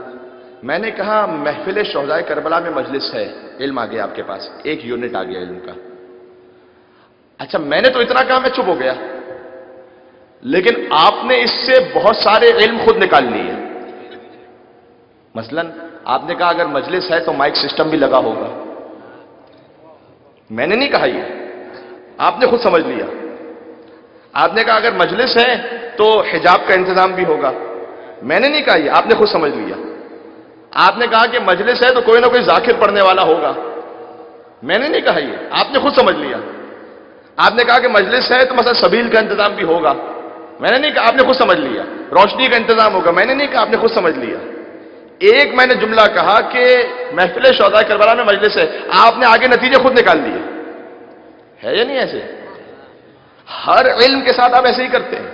میں نے کہا محفل شہدائے کربلا میں مجلس ہے، علم آ گیا آپ کے پاس، ایک یونٹ آ گیا علم کا. اچھا میں نے تو اتنا کہا، میں چپ ہو گیا، لیکن آپ نے اس سے بہت سارے علم خود نکال لیے. مثلا آپ نے کہا اگر مجلس ہے تو مائک سسٹم بھی لگا ہوگا. میں نے نہیں کہا یہ، آپ نے خود سمجھ لیا. آپ نے کہا اگر مجلس ہے تو حجاب کا انتظام بھی ہوگا. میں نے نہیں کہا یہ، آپ نے خود سمجھ لیا. آپ نے کہا کہ مجلس ہے تو کوئی نہ کوئی ذاکر پڑھنے والا ہوگا. میں نے نہیں کہا یہ، آپ نے خود سمجھ لیا. آپ نے کہا کہ مجلس ہے تو مثلا سبیل کا انتظام بھی ہوگا. میں نے نہیں کہا، آپ نے خود سمجھ لیا. روشنی کا انتظام ہوگا. میں نے نہیں کہا، آپ نے خود سمجھ لیا. ایک میں نے جملہ کہا کہ محفل شہداء کربلا میں مجلس ہے، آپ نے آگے نتیجے خود نکال دیے. ہے یا نہیں ایسے؟ ہر علم کے ساتھ آپ ایسے ہی کرتے ہیں،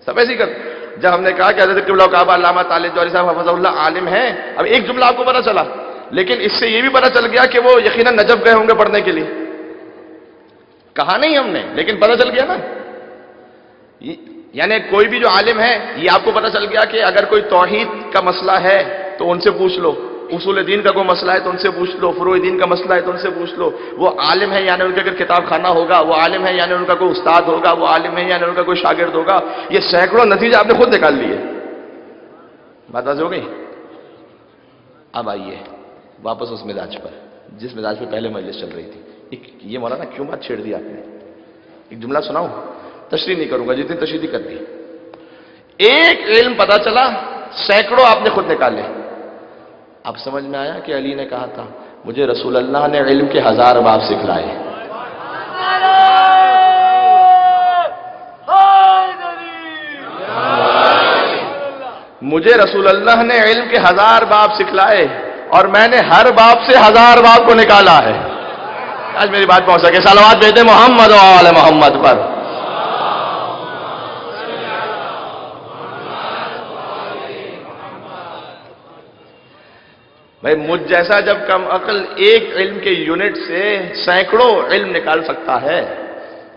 سب ایسے ہی کرتے ہیں. جب ہم نے کہا کہ حضرت قبلہ کعبہ علامہ طالب جوہری صاحب حفظہ اللہ عالم ہیں، اب ایک جملہ آپ کو پتا چلا، لیکن اس سے یہ بھی پتا چل گیا کہ وہ یقیناً نجف گئے ہوں گے پڑھنے کے لیے. کہا نہیں ہم نے، لیکن پتا چل گیا نا. یعنی کوئی بھی جو عالم ہے، یہ آپ کو پتا چل گیا کہ اگر کوئی توحید کا مسئلہ ہے تو ان سے پوچھ لو، اصول دین کا کوئی مسئلہ ہے تو ان سے پوچھ لو، فروع دین کا مسئلہ ہے تو ان سے پوچھ لو. وہ عالم ہے یعنی ان کا اگر کتاب خانہ ہوگا، وہ عالم ہے یعنی ان کا کوئی استاد ہوگا، وہ عالم ہے یعنی ان کا کوئی شاگرد ہوگا. یہ سینکڑوں نتیجے آپ نے خود نکال لیے. بات واضح ہو گئی؟ اب آئیے واپس اس مزاج پر جس مزاج پہ پہلے مجلس چل رہی تھی. یہ مولانا کیوں بات چھیڑ دی آپ نے؟ ایک جملہ سناؤں، تشریح نہیں کروں گا، جتنی تشریح کر دی. ایک علم پتا چلا، سینکڑوں آپ نے خود نکالے. اب سمجھ میں آیا کہ علی نے کہا تھا مجھے رسول اللہ نے علم کے 1000 باب سکھلائے. مجھے رسول اللہ نے علم کے 1000 باب سکھلائے اور میں نے ہر باب سے 1000 باب کو نکالا ہے. آج میری بات پہنچ سکے، صلوات بھیجتے محمد و آل محمد پر. بھائی مجھ جیسا جب کم عقل ایک علم کے یونٹ سے سینکڑوں علم نکال سکتا ہے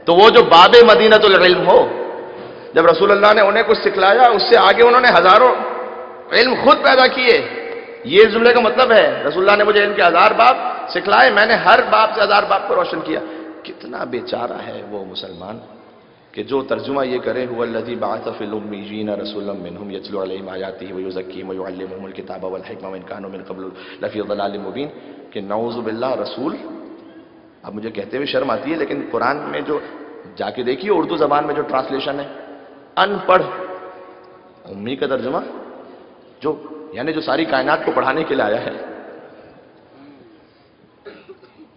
تو وہ جو باب مدینۃ العلم ہو، جب رسول اللہ نے انہیں کچھ سکھلایا اس سے آگے انہوں نے ہزاروں علم خود پیدا کیے. یہ جملے کا مطلب ہے رسول اللہ نے مجھے علم کے 1000 باب سکھلائے، میں نے ہر باب سے 1000 باب کو روشن کیا. کتنا بیچارہ ہے وہ مسلمان کہ جو ترجمہ یہ کرے هو الذی بعث فی الامیین رسولا منهم یتلو علیہم آیاتہ ویزکیہم ویعلمہم الکتاب والحکمہ وان کانوا من قبل لفی ضلال مبین. کہ نعوذ باللہ رسول، اب مجھے کہتے ہوئے شرم آتی ہے لیکن قرآن میں جو جا کے دیکھیے اردو زبان میں جو ٹرانسلیشن ہے، ان پڑھ امی کا ترجمہ، جو یعنی جو ساری کائنات کو پڑھانے کے لیے آیا ہے.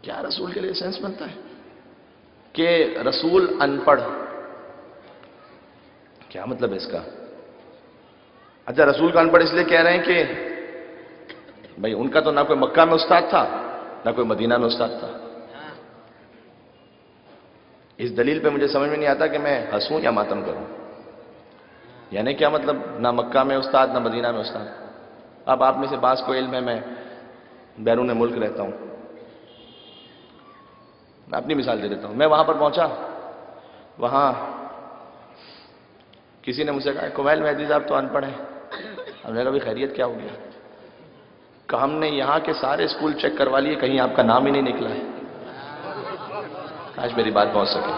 کیا رسول کے لیے سینس بنتا ہے کہ رسول ان پڑھ؟ کیا مطلب ہے اس کا؟ اچھا رسول کا ان پڑھ اس لیے کہہ رہے ہیں کہ بھائی ان کا تو نہ کوئی مکہ میں استاد تھا نہ کوئی مدینہ میں استاد تھا. اس دلیل پہ مجھے سمجھ میں نہیں آتا کہ میں ہنسوں یا ماتم کروں. یعنی کیا مطلب نہ مکہ میں استاد نہ مدینہ میں استاد؟ اب آپ میں سے بعض کو علم ہے میں بیرون ملک رہتا ہوں، میں اپنی مثال دے دیتا ہوں. میں وہاں پر پہنچا، وہاں کسی نے مجھ سے کہا کمیل مہدی صاحب تو ان پڑھ ہیں. ہم نے کہا بھی خیریت کیا ہو گیا؟ کہ ہم نے یہاں کے سارے اسکول چیک کروا لیے، کہیں آپ کا نام ہی نہیں نکلا ہے. آج میری بات پہنچ سکے.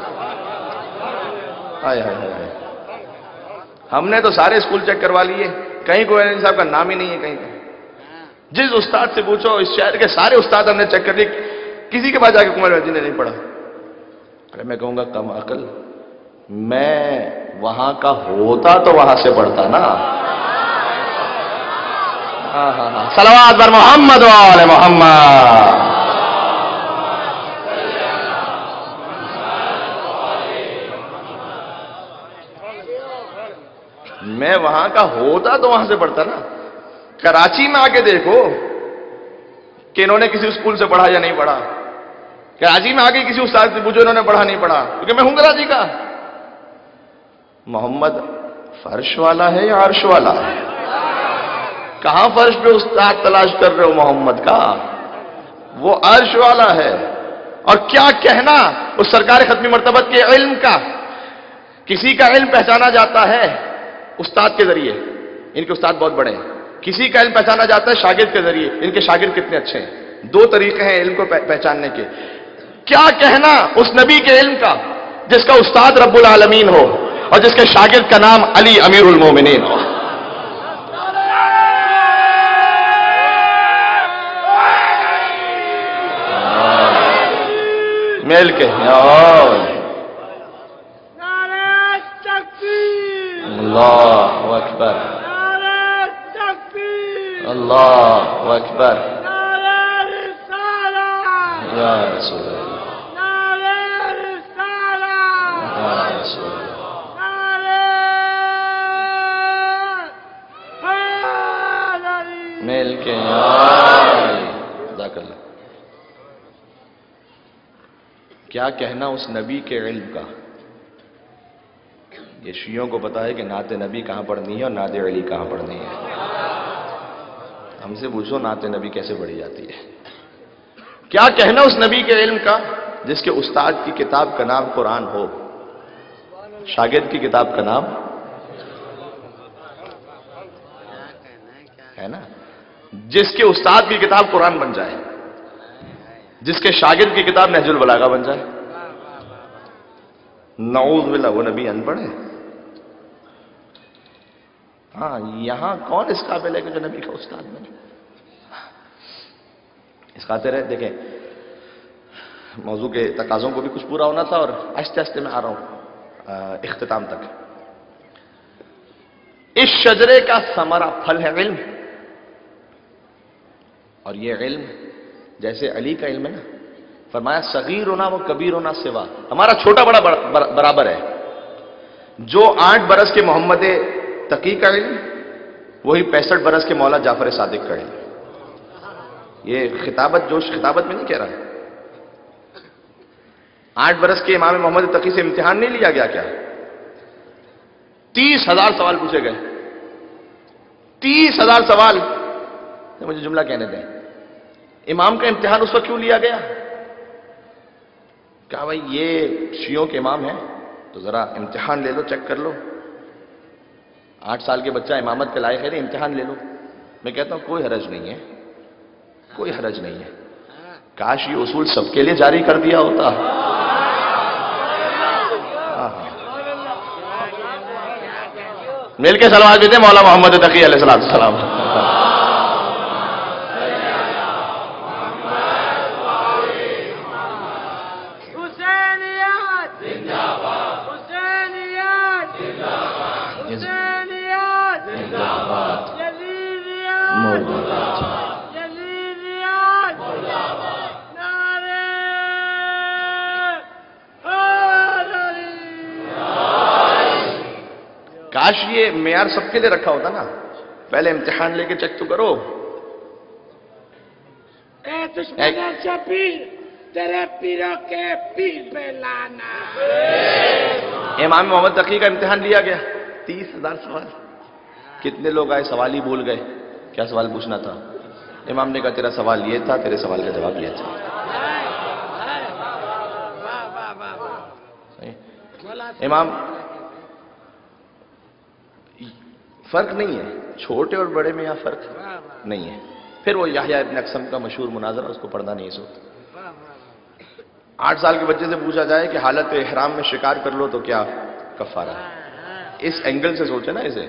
ہم نے تو سارے اسکول چیک کروا لیے، کہیں کوئی صاحب کا نام ہی نہیں ہے. کہیں جس استاد سے پوچھو اس شہر کے سارے استاد ہم نے چیک کر لیے، کسی کے پاس جا کے کمر مہدی نے نہیں پڑھا. ارے میں کہوں گا کم عقل، میں وہاں کا ہوتا تو وہاں سے پڑھتا نا. صلوات بر محمد و آل محمد. میں وہاں کا ہوتا تو وہاں سے پڑھتا نا. کراچی میں آ کے دیکھو کہ انہوں نے کسی اسکول سے پڑھا یا نہیں پڑھا. کراچی میں آ کے کسی استاد سے پوچھو انہوں نے پڑھا نہیں پڑھا، کیونکہ میں ہوں کراچی کا. محمد فرش والا ہے یا عرش والا ہے؟ کہاں فرش پہ استاد تلاش کر رہے ہو محمد کا؟ وہ عرش والا ہے۔ اور کیا کہنا اس سرکار ختمی مرتبت کے علم کا؟ کسی کا علم پہچانا جاتا ہے استاد کے ذریعے، ان کے استاد بہت بڑے ہیں۔ کسی کا علم پہچانا جاتا ہے شاگرد کے ذریعے، ان کے شاگرد کتنے اچھے ہیں۔ دو طریقے ہیں علم کو پہچاننے کے۔ کیا کہنا اس نبی کے علم کا جس کا استاد رب العالمین ہو اور جس کے شاگرد کا نام علی امیر المومنین ہو؟ مل کے اللہ اکبر، اللہ اکبر، یا رسول اللہ، یا رسول اللہ، مل کے جزاک اللہ۔ کیا کہنا اس نبی کے علم کا؟ یہ شیعوں کو پتا ہے کہ نعت نبی کہاں پڑھنی ہے اور نعت علی کہاں پڑھنی ہے۔ ہم سے پوچھو نعت نبی کیسے پڑھی جاتی ہے؟ کیا کہنا اس نبی کے علم کا جس کے استاد کی کتاب کا نام قرآن ہو، شاگرد کی کتاب کا نام ہے نا؟ جس کے استاد کی کتاب قرآن بن جائے، جس کے شاگرد کی کتاب نہج البلاغہ بن جائے۔ نعوذ باللہ وہ نبی ان پڑھ ہے؟ ہاں، یہاں کون اس قابل ہے کہ جو نبی کا استاد بنے؟ اس خاطر ہے دیکھیں، موضوع کے تقاضوں کو بھی کچھ پورا ہونا تھا اور آہستہ آہستہ میں آ رہا ہوں اختتام تک۔ اس شجرے کا ثمرہ پھل ہے علم، اور یہ علم جیسے علی کا علم ہے نا، فرمایا صغیرنا و کبیرنا سوا، ہمارا چھوٹا بڑا برابر ہے۔ جو 8 برس کے محمد تقی کا علم، وہی 65 برس کے مولا جعفر صادق کا علم۔ یہ خطابت جوش خطابت میں نہیں کہہ رہا۔ 8 برس کے امام محمد تقی سے امتحان نہیں لیا گیا کیا؟ 30,000 سوال پوچھے گئے، 30,000 سوال۔ مجھے جملہ کہنے دیں، امام کا امتحان اس وقت کیوں لیا گیا؟ کہا بھائی یہ شیعوں کے امام ہیں تو ذرا امتحان لے لو، چیک کر لو۔ 8 سال کے بچہ امامت کے لائق ہے نہیں، امتحان لے لو۔ میں کہتا ہوں کوئی حرج نہیں ہے، کوئی حرج نہیں ہے۔ کاش یہ اصول سب کے لیے جاری کر دیا ہوتا۔ مل کے سلوات دیتے مولا محمد تقی علیہ السلام۔ کاش یہ معیار سب کے لیے رکھا ہوتا نا، پہلے امتحان لے کے چیک تو کرو۔ اے دشمن شبیر تیرے پیروں کے پیر پہ لانا۔ امام محمد تقی کا امتحان لیا گیا، 30,000 سوال۔ کتنے لوگ آئے سوال ہی بھول گئے کیا سوال پوچھنا تھا؟ امام نے کہا تیرا سوال یہ تھا، تیرے سوال کا جواب یہ تھا۔ امام فرق نہیں ہے، چھوٹے اور بڑے میں یہاں فرق نہیں ہے۔ پھر وہ یحییٰ ابن اقسم کا مشہور مناظرہ، اس کو پڑھنا نہیں اس وقت۔ 8 سال کے بچے سے پوچھا جائے کہ حالت احرام میں شکار کر لو تو کیا کفارہ ہے؟ اس اینگل سے سوچے نا اسے،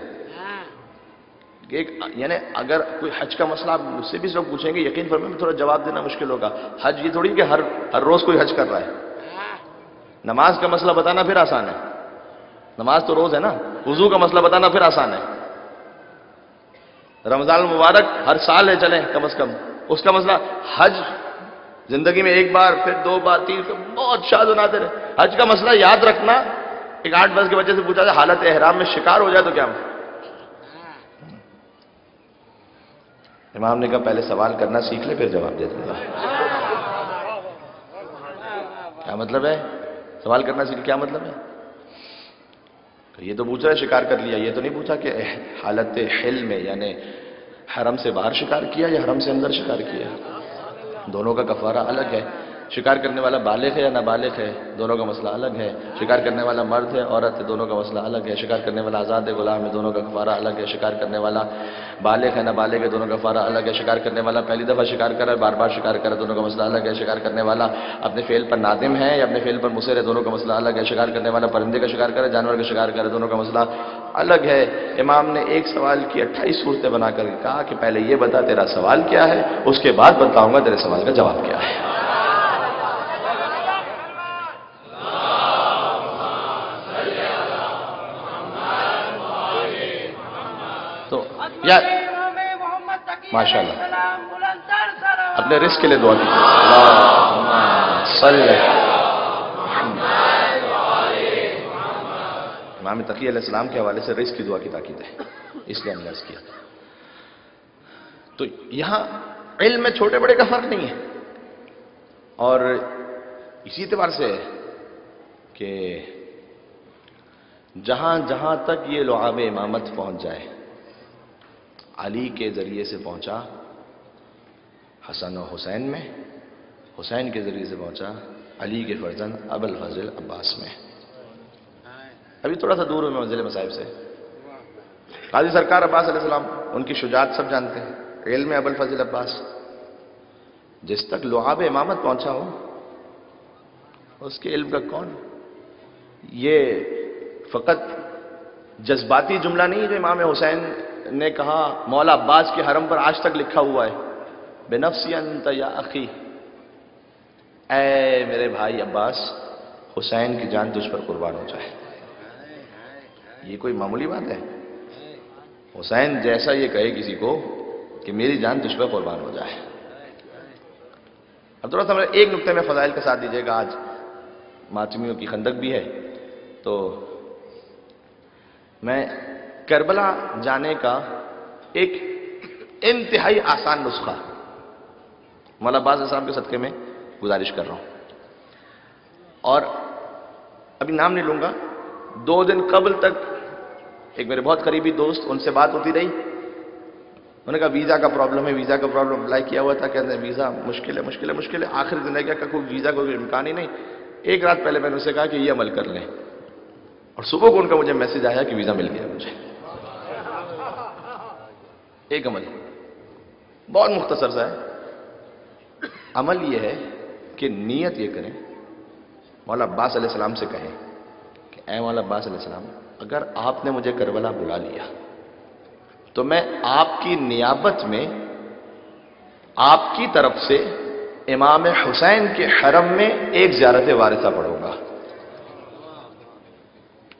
یعنی اگر کوئی حج کا مسئلہ آپ مجھ سے بھی لوگ پوچھیں گے، یقین فرمائیں میں تھوڑا جواب دینا مشکل ہوگا۔ حج یہ تھوڑی کہ ہر روز کوئی حج کر رہا ہے۔ نماز کا مسئلہ بتانا پھر آسان ہے، نماز تو روز ہے نا۔ وضو کا مسئلہ بتانا پھر آسان ہے۔ رمضان المبارک ہر سال ہے چلیں کم از کم، اس کا مسئلہ حج زندگی میں 1 بار، پھر 2 بار، 3 بار، بہت شاد و نادر ہے۔ حج کا مسئلہ یاد رکھنا، ایک 8 برس کے بچے سے پوچھا جائے حالت احرام میں شکار ہو جائے تو کیا؟ امام نے کہا پہلے سوال کرنا سیکھ لے پھر جواب دے دیں۔ کیا مطلب ہے سوال کرنا سیکھ؟ کیا مطلب ہے؟ یہ تو پوچھ رہا ہے شکار کر لیا، یہ تو نہیں پوچھا کہ حالت حل میں یعنی حرم سے باہر شکار کیا یا حرم سے اندر شکار کیا. دونوں کا کفارہ الگ ہے. شکار کرنے والا بالغ ہے یا نابالغ ہے، دونوں کا مسئلہ الگ ہے. شکار کرنے والا مرد ہے عورت ہے، دونوں کا مسئلہ الگ ہے. شکار کرنے والا آزاد ہے غلام ہے، دونوں کا کفارہ الگ ہے. شکار کرنے والا بالغ ہے نابالغ ہے، دونوں کا کفارہ الگ ہے. شکار کرنے والا پہلی دفعہ شکار کر رہا ہے بار بار شکار کر رہا ہے، دونوں کا مسئلہ الگ ہے. شکار کرنے والا اپنے فعل پر نادم ہے یا اپنے فعل پر مصر ہے، دونوں کا مسئلہ الگ ہے. شکار کرنے والا پرندے کا شکار کرے جانور کا شکار کرے، دونوں کا مسئلہ الگ ہے. امام نے ایک سوال کی 28 صورتیں بنا کر کہا کہ پہلے یہ بتا تیرا سوال کیا ہے، اس کے بعد بتاؤں گا تیرے سوال کا جواب کیا ہے. تو یا ماشاء اللہ اپنے رزق کے لیے دعا کیجیے. اللہم صلی امام تقی علیہ السلام کے حوالے سے رزق کی دعا کی تاکید ہے، اس لیے ہم نے عرض کیا. تو یہاں علم میں چھوٹے بڑے کا فرق نہیں ہے، اور اسی اعتبار سے ہے کہ جہاں جہاں تک یہ لعاب امامت پہنچ جائے، علی کے ذریعے سے پہنچا حسن و حسین میں، حسین کے ذریعے سے پہنچا علی کے فرزند ابوالفضل عباس میں. ابھی تھوڑا سا دور ہوں میں منزل مصائب سے. قاضی سرکار عباس علیہ السلام، ان کی شجاعت سب جانتے ہیں. علم ابوالفضل عباس جس تک لعاب امامت پہنچا ہو اس کے علم کا کون؟ یہ فقط جذباتی جملہ نہیں جو امام حسین نے کہا مولا عباس کے حرم پر آج تک لکھا ہوا ہے، بنفسی انت یا اخی، اے میرے بھائی عباس حسین کی جان تجھ پر قربان ہو جائے. یہ کوئی معمولی بات ہے؟ حسین جیسا یہ کہے کسی کو کہ میری جان تجھ پر قربان ہو جائے. اب تھوڑا سا ایک نقطے میں فضائل کا ساتھ دیجیے گا. آج ماتمیوں کی خندق بھی ہے تو میں کربلا جانے کا ایک انتہائی آسان نسخہ مولا عباس علیہ السلام کے صدقے میں گزارش کر رہا ہوں. اور ابھی نام نہیں لوں گا. 2 دن قبل تک ایک میرے بہت قریبی دوست، ان سے بات ہوتی رہی. انہوں نے کہا ویزا کا پرابلم ہے، ویزا کا پرابلم اپلائی کیا ہوا تھا، کہتے ہیں ویزا مشکل ہے. آخر زندگی کا کوئی ویزا کا کوئی امکان ہی نہیں. ایک رات پہلے میں نے اسے کہا کہ یہ عمل کر لیں، اور صبح کو ان کا مجھے میسج آیا کہ ویزا مل گیا مجھے. ایک عمل بہت مختصر سا ہے. عمل یہ ہے کہ نیت یہ کریں، مولا عباس علیہ السلام سے کہیں کہ اے مولا عباس علیہ السلام، اگر آپ نے مجھے کربلا بلا لیا تو میں آپ کی نیابت میں آپ کی طرف سے امام حسین کے حرم میں ایک زیارت وارثہ پڑھوں گا.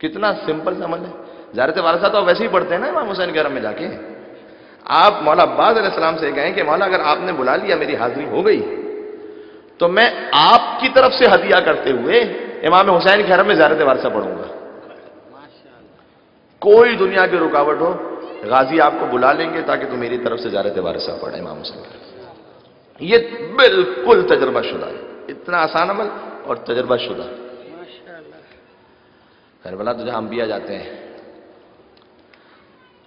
کتنا سمپل سا عمل ہے. زیارت وارثہ تو ویسے ہی پڑھتے ہیں نا امام حسین کے حرم میں جا کے. آپ مولا عباس علیہ السلام سے کہیں کہ مولا اگر آپ نے بلا لیا، میری حاضری ہو گئی، تو میں آپ کی طرف سے ہدیہ کرتے ہوئے امام حسین کے حرم میں زیارت وارثہ پڑھوں گا. کوئی دنیا کی رکاوٹ ہو، غازی آپ کو بلا لیں گے تاکہ تم میری طرف سے زیارت وارثہ پڑھے امام حسین. یہ بالکل تجربہ شدہ ہے. اتنا آسان عمل اور تجربہ شدہ. کربلا تو جہاں انبیاء جاتے ہیں.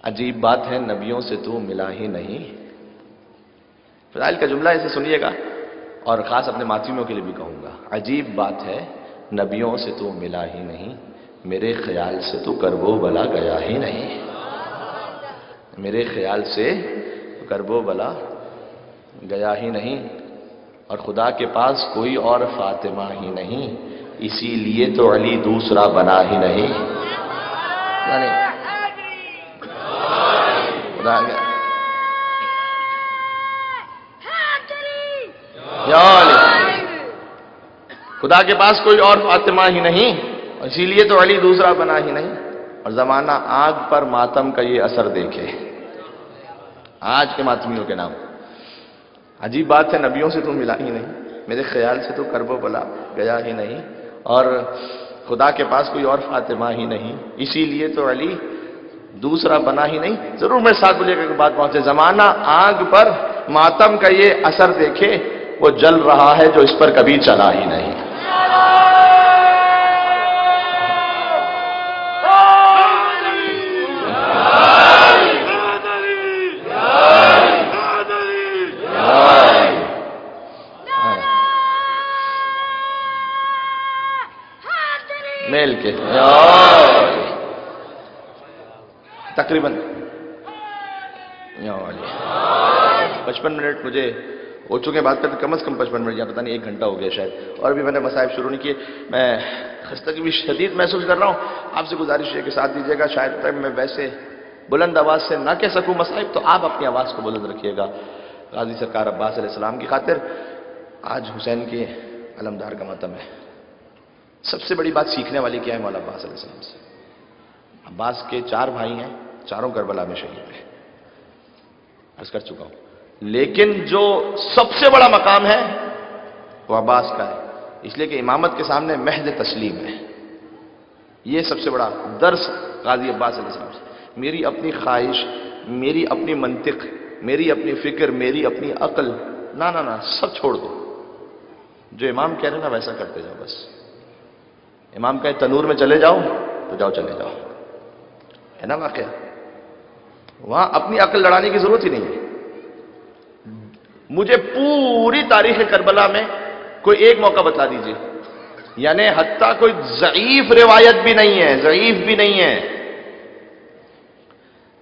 عجیب بات ہے نبیوں سے تو ملا ہی نہیں. فضائل کا جملہ اسے سنیے گا اور خاص اپنے ماتمیوں کے لیے بھی کہوں گا. عجیب بات ہے نبیوں سے تو ملا ہی نہیں، میرے خیال سے تو کرب و بلا گیا ہی نہیں. میرے خیال سے کرب و بلا گیا ہی نہیں، اور خدا کے پاس کوئی اور فاطمہ ہی نہیں، اسی لیے تو علی دوسرا بنا ہی نہیں. یعنی خدا خدا کے پاس کوئی اور فاطمہ ہی نہیں، اسی لیے تو علی دوسرا بنا ہی نہیں. اور زمانہ آگ پر ماتم کا یہ اثر دیکھے. آج کے ماتمیوں کے نام. عجیب بات ہے نبیوں سے تو ملا ہی نہیں، میرے خیال سے تو کرب و بلا گیا ہی نہیں، اور خدا کے پاس کوئی اور فاطمہ ہی نہیں، اسی لیے تو علی دوسرا بنا ہی نہیں. ضرور میرے ساتھ بولیے کہ بات پہنچے. زمانہ آگ پر ماتم کا یہ اثر دیکھے، وہ جل رہا ہے جو اس پر کبھی چلا ہی نہیں. میل کے تقریباً 55 منٹ مجھے ہو چکے بات کرتے، کم از کم 55 منٹ، یا پتہ نہیں 1 گھنٹہ ہو گیا شاید، اور ابھی میں نے مصائب شروع نہیں کیے. میں خستگی بھی شدید محسوس کر رہا ہوں. آپ سے گزارش ہے کہ ساتھ دیجیے گا. شاید میں ویسے بلند آواز سے نہ کہہ سکوں مصائب، تو آپ اپنی آواز کو بلند رکھیے گا غازی سرکار عباس علیہ السلام کی خاطر. آج حسین کے علمدار کا ماتم ہے. سب سے بڑی بات سیکھنے والی کیا ہے مولا عباس علیہ السلام سے؟ عباس کے 4 بھائی ہیں، چاروں کربلا میں شہید ہیں، عرض کر چکا ہوں. لیکن جو سب سے بڑا مقام ہے وہ عباس کا ہے، اس لیے کہ امامت کے سامنے محض تسلیم ہے. یہ سب سے بڑا درس غازی عباس علیہ السلام سے. میری اپنی خواہش، میری اپنی منطق، میری اپنی فکر، میری اپنی عقل، نہ سب چھوڑ دو. جو امام کہہ رہے نا ویسا کرتے جاؤ. بس امام کہے تنور میں چلے جاؤ تو جاؤ، چلے جاؤ. ہے نا واقعہ؟ وہاں اپنی عقل لڑانے کی ضرورت ہی نہیں ہے. مجھے پوری تاریخ کربلا میں کوئی ایک موقع بتلا دیجئے، یعنی حتیٰ کوئی ضعیف روایت بھی نہیں ہے، ضعیف بھی نہیں ہے،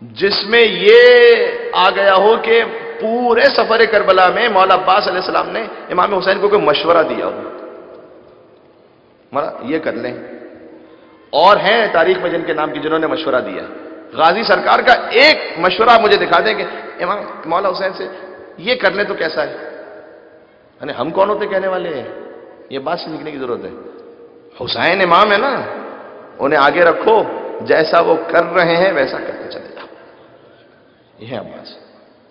جس میں یہ آ گیا ہو کہ پورے سفر کربلا میں مولا عباس علیہ السلام نے امام حسین کو کوئی مشورہ دیا ہو. یہ کر لیں. اور ہیں تاریخ میں جن کے نام کی جنہوں نے مشورہ دیا. غازی سرکار کا ایک مشورہ مجھے دکھا دیں کہ امام مولا حسین سے یہ کر لیں تو کیسا ہے. یعنی ہم کون ہوتے کہنے والے ہیں؟ یہ بات سیکھنے کی ضرورت ہے. حسین امام ہے نا، انہیں آگے رکھو، جیسا وہ کر رہے ہیں ویسا کرتے چلے جاؤ. یہ ہے عباس.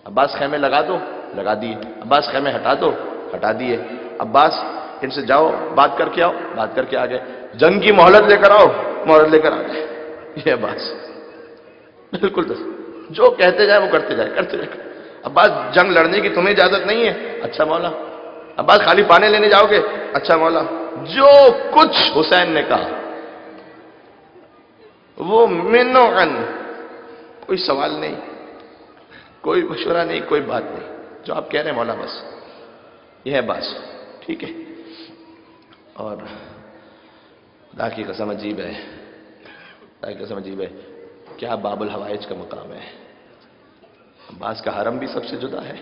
عباس خیمے لگا دو، لگا دیے. عباس خیمے ہٹا دو، ہٹا دیے. عباس ان سے جاؤ بات کر کے آؤ، بات کر کے آ گئے. جنگ کی مہلت لے کر آؤ، مہلت لے کر آ گئے. یہ عباس بالکل جو کہتے جائے وہ کرتے جائے، کرتے جائے. عباس جنگ لڑنے کی تمہیں اجازت نہیں ہے، اچھا مولا. عباس خالی پانے لینے جاؤ گے، اچھا مولا. جو کچھ حسین نے کہا وہ منعن، کوئی سوال نہیں، کوئی مشورہ نہیں، کوئی بات نہیں. جو آپ کہہ رہے ہیں مولا بس یہ ہے بس. ٹھیک ہے. اور خدا کی قسم عجیب ہے، خدا کی قسم عجیب ہے. کیا باب الحوائج کا مقام ہے. عباس کا حرم بھی سب سے جدا ہے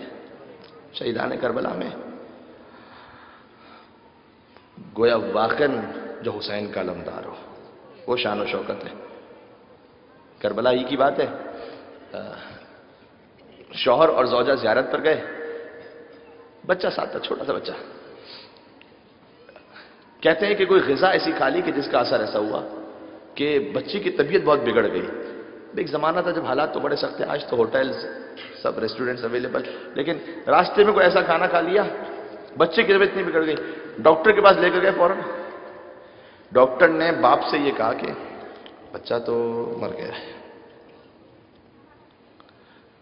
شہیدان کربلا میں. گویا واقعاً جو حسین کا علمدار ہو وہ شان و شوکت ہے. کربلا ہی کی بات ہے. شوہر اور زوجہ زیارت پر گئے، بچہ ساتھ تھا، چھوٹا سا بچہ. کہتے ہیں کہ کوئی غذا ایسی کھا لی کہ جس کا اثر ایسا ہوا کہ بچی کی طبیعت بہت بگڑ گئی. ایک زمانہ تھا جب حالات تو بڑے سخت تھے، آج تو ہوٹلز سب ریسٹورنٹس اویلیبل، لیکن راستے میں کوئی ایسا کھانا کھا لیا بچے کی طبیعت اتنی بگڑ گئی. ڈاکٹر کے پاس لے کر گئے فوراً. ڈاکٹر نے باپ سے یہ کہا کہ بچہ تو مر گیا ہے.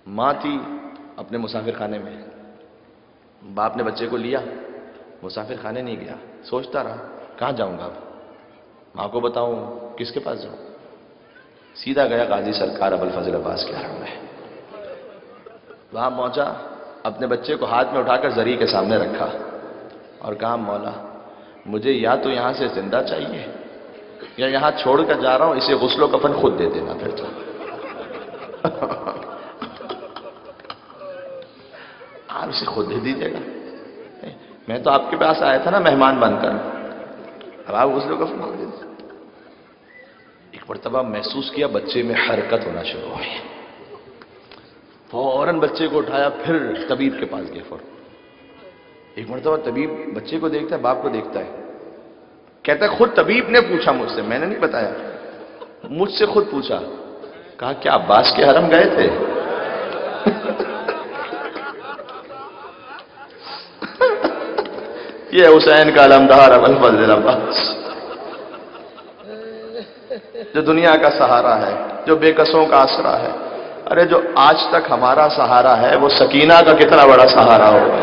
ماں تھی اپنے مسافر خانے میں. باپ نے بچے کو لیا، مسافر خانے نہیں گیا، سوچتا رہا کہاں جاؤں گا اب، ماں کو بتاؤں کس کے پاس جاؤں. سیدھا گیا غازی سرکار ابوالفضل عباس کے حرم میں. وہاں پہنچا، اپنے بچے کو ہاتھ میں اٹھا کر زری کے سامنے رکھا اور کہا مولا مجھے یا تو یہاں سے زندہ چاہیے یا یہاں چھوڑ کر جا رہا ہوں، اسے غسل و کفن خود دے دینا پھر تو. آپ اسے خود دے دیجیے گا، میں تو آپ کے پاس آیا تھا نا مہمان بن کر، اب آپ غسل و کفن خود دے دیجیے. ایک مرتبہ محسوس کیا بچے میں حرکت ہونا شروع ہوئی. فوراً بچے کو اٹھایا، پھر طبیب کے پاس گئے. فوراً ایک مرتبہ طبیب بچے کو دیکھتا ہے، باپ کو دیکھتا ہے، کہتا ہے خود طبیب نے پوچھا مجھ سے، میں نے نہیں بتایا، مجھ سے خود پوچھا. کہا کیا عباس کے حرم گئے تھے؟ یہ حسین کا علمدار ابوالفضل عباس، جو دنیا کا سہارا ہے، جو بے کسوں کا آسرا ہے. ارے جو آج تک ہمارا سہارا ہے وہ سکینہ کا کتنا بڑا سہارا ہوگا.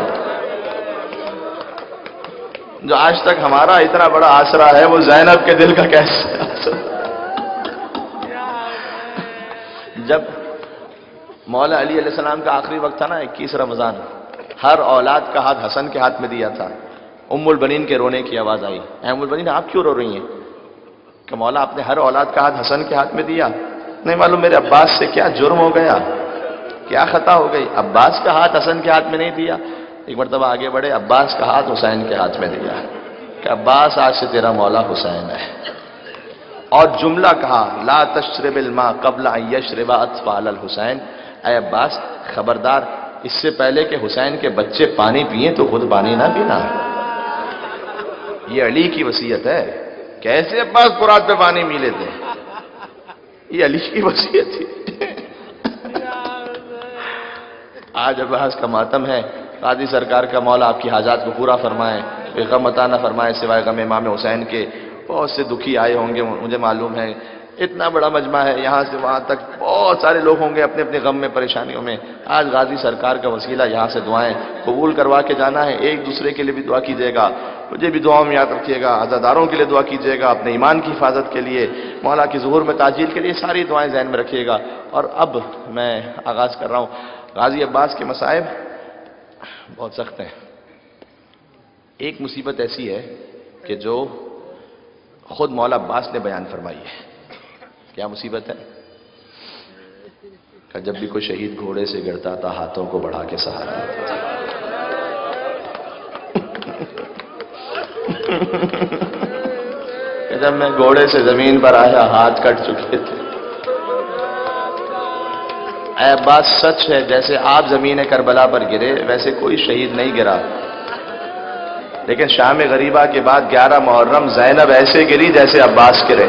جو آج تک ہمارا اتنا بڑا آسرا ہے وہ زینب کے دل کا کیسے آسرا. جب مولا علی علیہ السلام کا آخری وقت تھا نا 21 رمضان، ہر اولاد کا ہاتھ حسن کے ہاتھ میں دیا تھا. ام البنین کے رونے کی آواز آئی. اے ام البنین آپ کیوں رو رہی ہیں؟ کہ مولا آپ نے ہر اولاد کا ہاتھ حسن کے ہاتھ میں دیا؟ نہیں معلوم میرے عباس سے کیا جرم ہو گیا، کیا خطا ہو گئی، عباس کا ہاتھ حسن کے ہاتھ میں نہیں دیا۔ ایک مرتبہ آگے بڑھے، عباس کا ہاتھ حسین کے ہاتھ میں دیا کہ عباس آج سے تیرا مولا حسین ہے، اور جملہ کہا لا تشرب الماء قبل ان یشرب اطفال الحسین، اے عباس خبردار، اس سے پہلے کہ حسین کے بچے پانی پئیں تو خود پانی نہ پینا۔ یہ علی کی وصیت ہے۔ کیسے عباس فرات پہ پانی پی لیتے ہیں؟ یہ علی کی وصیت تھی۔ آج عباس کا ماتم ہے، قاضی سرکار کا مولا آپ کی حاجات کو پورا فرمائیں، کوئی غم عطا نہ فرمائے سوائے غم امام حسین کے۔ بہت سے دکھی آئے ہوں گے، مجھے معلوم ہے، اتنا بڑا مجمع ہے، یہاں سے وہاں تک بہت سارے لوگ ہوں گے اپنے اپنے غم میں، پریشانیوں میں۔ آج غازی سرکار کا وسیلہ یہاں سے دعائیں قبول کروا کے جانا ہے۔ ایک دوسرے کے لیے بھی دعا کیجیے گا، مجھے بھی دعاؤں میں یاد رکھیے گا، عزاداروں کے لیے دعا کیجیے گا، اپنے ایمان کی حفاظت کے لیے، مولا کی ظہور میں تاجیل کے لیے، ساری دعائیں ذہن میں رکھیے گا۔ اور اب میں آغاز کر رہا ہوں۔ غازی عباس کے مصائب بہت سخت ہیں۔ ایک مصیبت ایسی ہے کہ جو خود مولا عباس نے بیان فرمائی ہے۔ کیا مصیبت ہے؟ کہ جب بھی کوئی شہید گھوڑے سے گرتا تھا ہاتھوں کو بڑھا کے سہارا دیتا تھا۔ کہ جب میں گھوڑے سے زمین پر آیا ہاتھ کٹ چکے تھے۔ اے عباس سچ ہے، جیسے آپ زمین کربلا پر گرے ویسے کوئی شہید نہیں گرا، لیکن شام غریبہ کے بعد 11 محرم زینب ایسے گری جیسے عباس گرے۔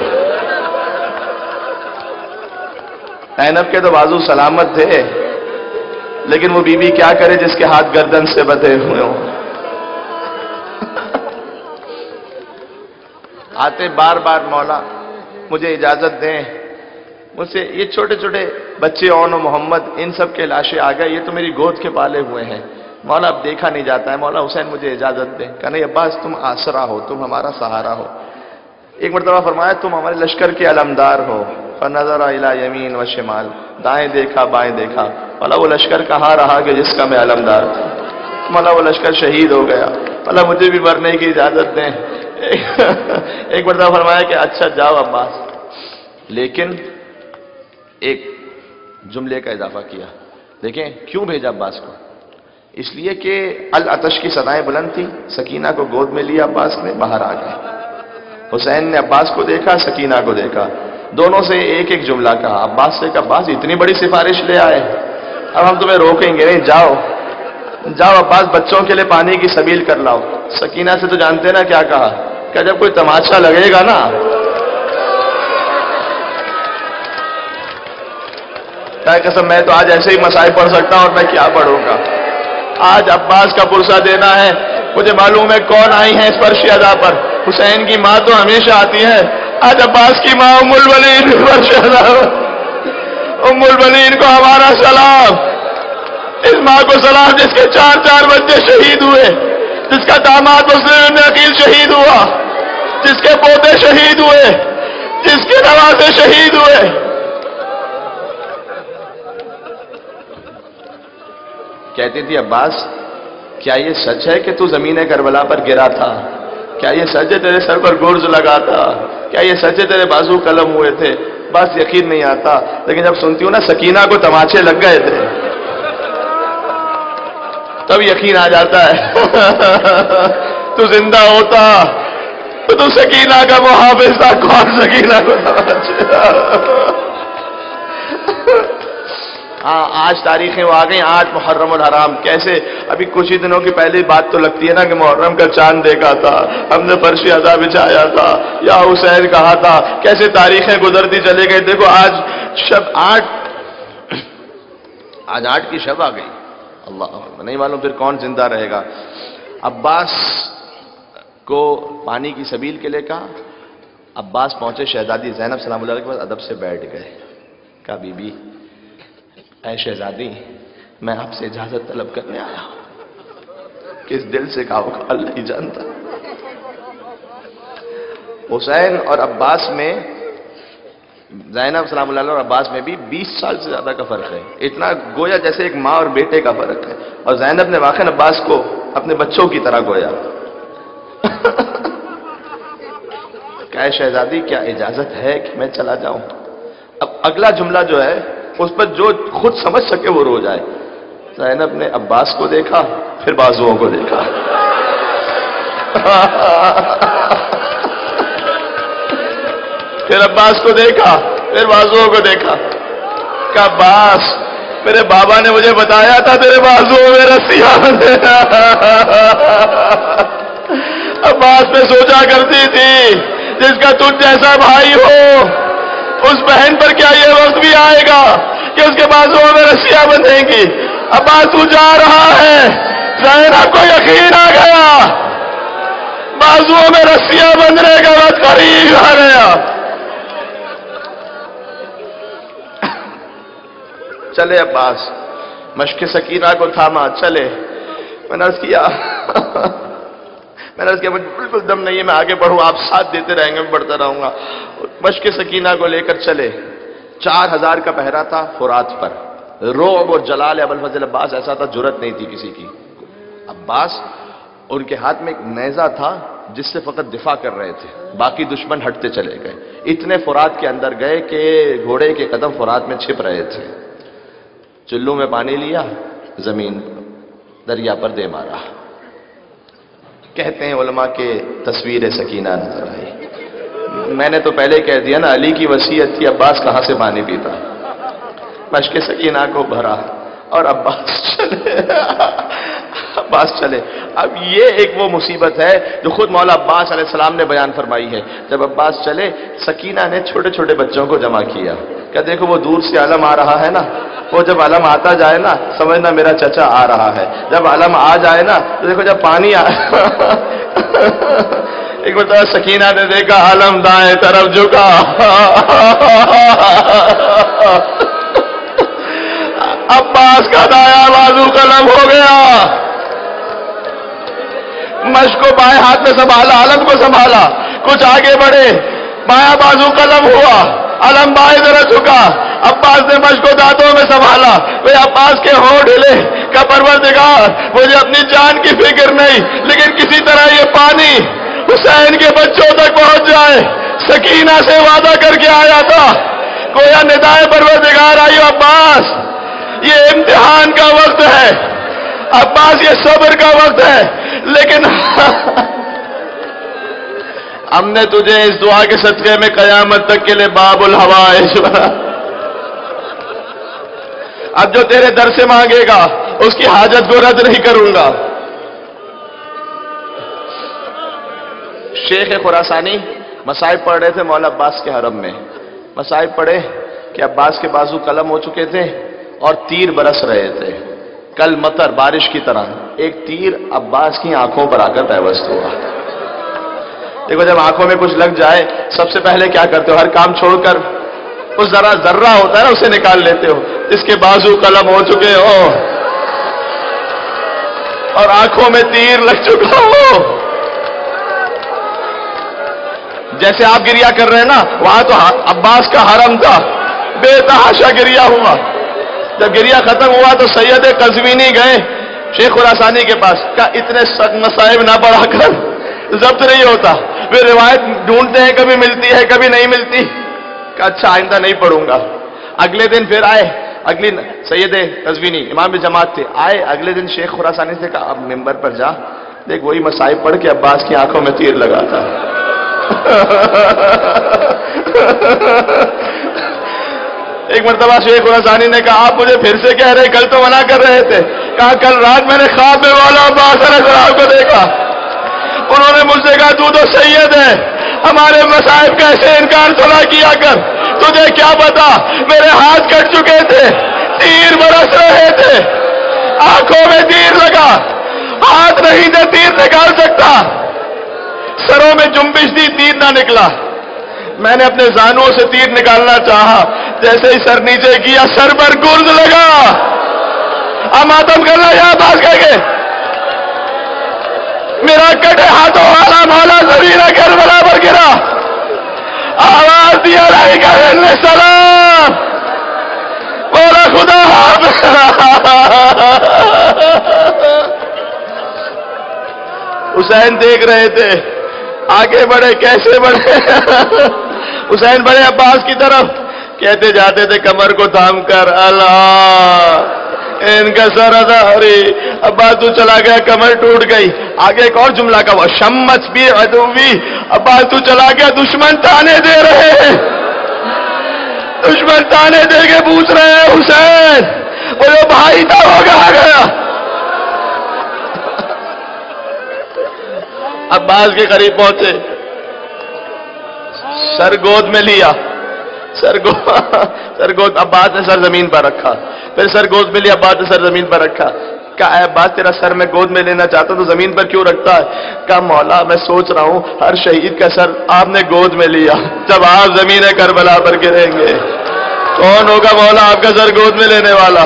زینب کے تو بازو سلامت تھے، لیکن وہ بی بی کیا کرے جس کے ہاتھ گردن سے بندھے ہوئے ہوں۔ آتے بار بار مولا مجھے اجازت دیں، مجھ سے یہ چھوٹے چھوٹے بچے اون و محمد ان سب کے لاشیں آ گئے، یہ تو میری گود کے پالے ہوئے ہیں، مولا اب دیکھا نہیں جاتا ہے، مولا حسین مجھے اجازت دیں۔ کہ نہیں عباس تم آسرا ہو، تم ہمارا سہارا ہو۔ ایک مرتبہ فرمایا تم ہمارے لشکر کے علمدار ہو۔ فنظر الی یمین و شمال، دائیں دیکھا بائیں دیکھا، مولا وہ لشکر کہاں رہا کہ جس کا میں علمدار تھا؟ مولا وہ لشکر شہید ہو گیا، مولا مجھے بھی مرنے کی اجازت دیں۔ ایک مرتبہ فرمایا کہ اچھا جاؤ عباس، لیکن ایک جملے کا اضافہ کیا۔ دیکھیں کیوں بھیجا عباس کو؟ اس لیے کہ العطش کی صدائیں بلند تھی، سکینہ کو گود میں لیا عباس نے، باہر آ گئے۔ حسین نے عباس کو دیکھا، سکینہ کو دیکھا، دونوں سے ایک ایک جملہ کہا۔ عباس سے کہا عباس اتنی بڑی سفارش لے آئے، اب ہم تمہیں روکیں گے نہیں، جاؤ جاؤ عباس بچوں کے لیے پانی کی سبیل کر لاؤ۔ سکینہ سے تو جانتے نا کیا کہا، کہ جب کوئی تماشا لگے گا نا، قسم میں تو آج ایسے ہی مسائل پڑھ سکتا ہوں، اور میں کیا پڑھوں گا۔ آج عباس کا پرسہ دینا ہے، مجھے معلوم ہے کون آئی ہیں اس فرش ادا پر۔ حسین کی ماں تو ہمیشہ آتی ہے، آج عباس کی ماں ام الولین فرش ادا پر۔ ام الولین کو ہمارا سلام، اس ماں کو سلام جس کے 4 بچے شہید ہوئے، جس کا داماد مسلم ابن عقیل شہید ہوا، جس کے پوتے شہید ہوئے، جس کے نوازے شہید ہوئے۔ کہتی تھی عباس کیا یہ سچ ہے کہ تو زمین کربلا پر گرا تھا؟ کیا یہ سچ ہے تیرے سر پر گرز لگا تھا؟ کیا یہ سچ ہے تیرے بازو قلم ہوئے تھے؟ بس یقین نہیں آتا، لیکن جب سنتی ہوں نا سکینہ کو تماچے لگ گئے تھے تب یقین آ جاتا ہے۔ تو زندہ ہوتا تو سکینہ کا محافظ تھا، کون سکینہ کو تماچے؟ ہاں آج تاریخیں وہ آ گئی، 8 محرم الحرام۔ کیسے ابھی کچھ ہی دنوں کی پہلی بات تو لگتی ہے نا کہ محرم کا چاند دیکھا تھا، ہم نے فرش ادا بچھایا تھا، یا حسین کہا تھا، کیسے تاریخیں گزرتی چلے گئے۔ دیکھو آج شب 8 کی شب آ گئی، اللہ نہیں معلوم پھر کون زندہ رہے گا۔ عباس کو پانی کی سبیل کے لیے کہا، عباس پہنچے، شہزادی زینب سلام اللہ علیہ کے پاس ادب سے بیٹھ گئے۔ کہا بی بی اے شہزادی میں آپ سے اجازت طلب کرنے آیا ہوں، کس دل سے کہا وہ اللہ ہی جانتا۔ حسین اور عباس میں، زینب سلام اللہ علیہ اور عباس میں بھی 20 سال سے زیادہ کا فرق ہے، اتنا گویا جیسے ایک ماں اور بیٹے کا فرق ہے، اور زینب نے واقعاً عباس کو اپنے بچوں کی طرح گویا۔ کہا شہزادی کیا اجازت ہے کہ میں چلا جاؤں؟ اب اگلا جملہ جو ہے اس پر جو خود سمجھ سکے وہ رو جائے. زینب نے عباس کو دیکھا پھر بازوؤں کو دیکھا. پھر عباس کو دیکھا پھر بازوؤں کو دیکھا. کہا عباس میرے بابا نے مجھے بتایا تھا تیرے بازوؤں میں رسیاں بندھے. عباس میں سوچا کرتی تھی جس کا تجھ جیسا بھائی ہو اس بہن پر کیا یہ وقت بھی آئے گا کہ اس کے بازوؤں میں رسیاں بندھیں گی. عباس تو جا رہا ہے. زینب کو یقین آ گیا بازوؤں میں رسیاں بندھنے کا وقت قریب آ گیا. چلے عباس مشق سکینہ کو تھاما چلے. میں نے عرض کیا مجھے بالکل دم نہیں ہے میں آگے بڑھوں آپ ساتھ دیتے رہیں گے میں بڑھتا رہوں گا. مشق سکینہ کو لے کر چلے. 4000 کا پہرا تھا فرات پر. رعب اور جلال ابوالفضل عباس ایسا تھا جرت نہیں تھی کسی کی. عباس ان کے ہاتھ میں ایک نیزہ تھا جس سے فقط دفاع کر رہے تھے باقی دشمن ہٹتے چلے گئے. اتنے فرات کے اندر گئے کہ گھوڑے کے قدم فرات میں چھپ رہے تھے. چلو میں پانی لیا زمین دریا پر دے مارا. کہتے ہیں علماء کے تصویر سکینہ نظر آئی. میں نے تو پہلے کہہ دیا نا علی کی وصیت تھی عباس کہاں سے پانی پیتا. مشق سکینہ کو بھرا اور عباس چلے. اب یہ ایک وہ مصیبت ہے جو خود مولا عباس علیہ السلام نے بیان فرمائی ہے. جب عباس چلے سکینہ نے چھوٹے چھوٹے بچوں کو جمع کیا کہ دیکھو وہ دور سے علم آ رہا ہے نا وہ جب علم آتا جائے نا سمجھنا میرا چچا آ رہا ہے. جب علم آ جائے نا تو دیکھو جب پانی ایک مرتبہ سکینہ نے دیکھا علم دائیں طرف جھکا. عباس کا دایا بازو قلم ہو گیا. مشق کو بائیں ہاتھ میں سنبھالا علم کو سنبھالا کچھ آگے بڑھے بایاں بازو قلم ہوا علم بائیں طرف جھکا. عباس نے مشق کو دانتوں میں سنبھالا. وہ عباس کے ہونٹ ہلے کہ پروردگار مجھے اپنی جان کی فکر نہیں لیکن کسی طرح یہ پانی حسین کے بچوں تک پہنچ جائے. سکینہ سے وعدہ کر کے آیا تھا گویا ندائے پروردگار آئی عباس یہ امتحان کا وقت ہے. عباس یہ صبر کا وقت ہے لیکن ہم نے تجھے اس دعا کے صدقے میں قیامت تک کے لیے باب الحوائج بنا. اب جو تیرے در سے مانگے گا اس کی حاجت کو رد نہیں کروں گا. شیخ خراسانی مصائب پڑھ رہے تھے مولا عباس کے حرم میں. مصائب پڑھے کہ عباس کے بازو قلم ہو چکے تھے اور تیر برس رہے تھے کل مطر بارش کی طرح. ایک تیر عباس کی آنکھوں پر آ کر پیوست ہوا. دیکھو جب آنکھوں میں کچھ لگ جائے سب سے پہلے کیا کرتے ہو ہر کام چھوڑ کر اس ذرہ ہوتا ہے نا اسے نکال لیتے ہو. اس کے بازو قلم ہو چکے ہو اور آنکھوں میں تیر لگ چکا ہو. جیسے آپ گریا کر رہے ہیں نا وہاں تو عباس کا حرم تھا بے تحاشا گریا ہوا. جب گریا ختم ہوا تو سید قزوینی گئے شیخ خراسانی کے پاس. کہا اتنے مصائب نہ پڑھا کر ضبط نہیں ہوتا. وہ روایت ڈھونڈتے ہیں کبھی ملتی ہے کبھی نہیں ملتی. کہا اچھا آئندہ نہیں پڑھوں گا. اگلے دن پھر آئے سید قزوینی امام جماعت تھے آئے اگلے دن شیخ خراسانی سے کہا اب ممبر پر جا دیکھ وہی مصائب پڑھ کے عباس کی آنکھوں میں تیر لگاتا. ایک مرتبہ شیخ خراسانی نے کہا آپ مجھے پھر سے کہہ رہے کل تو منع کر رہے تھے. کہا کل رات میں نے خواب میں مولا عباس علیہ السلام کو دیکھا. انہوں نے مجھ سے کہا تو سید ہے ہمارے مصائب کا ایسے انکار تھوڑا کیا کر. تجھے کیا پتا میرے ہاتھ کٹ چکے تھے تیر برس رہے تھے آنکھوں میں تیر لگا ہاتھ نہیں تھے تیر نکال سکتا. سروں میں جنبش دی تیر نہ نکلا. میں نے اپنے زانوں سے تیر نکالنا چاہا جیسے ہی سر نیچے کیا سر پر گرز لگا. ماتم کرنا یہاں پاس کہہ کے میرا کٹے ہاتھوں والا مولا زمین کربلا پر گرا. آواز دیا علیہ السلام بولا خدا حسین دیکھ رہے تھے آگے بڑھے، کیسے بڑھے؟ حسین بڑے عباس کی طرف، کہتے جاتے تھے کمر کو تھام کر، اللہ ان کا سر ادا، ارے عباس تو چلا گیا، کمر ٹوٹ گئی۔ آگے ایک اور جملہ کا، وہ شمت بھی عدوی، عباس تو چلا گیا، دشمن تانے دے رہے ہیں، دشمن تانے دے کے پوچھ رہے ہیں حسین وہ جو بھائی تھا وہ کہاں گیا؟ عباس کے قریب پہنچے، سر گود میں لیا، سر گود عباس نے سر زمین پر رکھا، پھر سر گود میں لیا، عباس نے سر زمین پر رکھا۔ کہا اے عباس تیرا سر میں گود میں لینا چاہتا ہوں تو زمین پر کیوں رکھتا ہے؟ کہا مولا میں سوچ رہا ہوں ہر شہید کا سر آپ نے گود میں لیا، جب آپ زمین کربلا پر گریں گے کون ہوگا مولا آپ کا سر گود میں لینے والا؟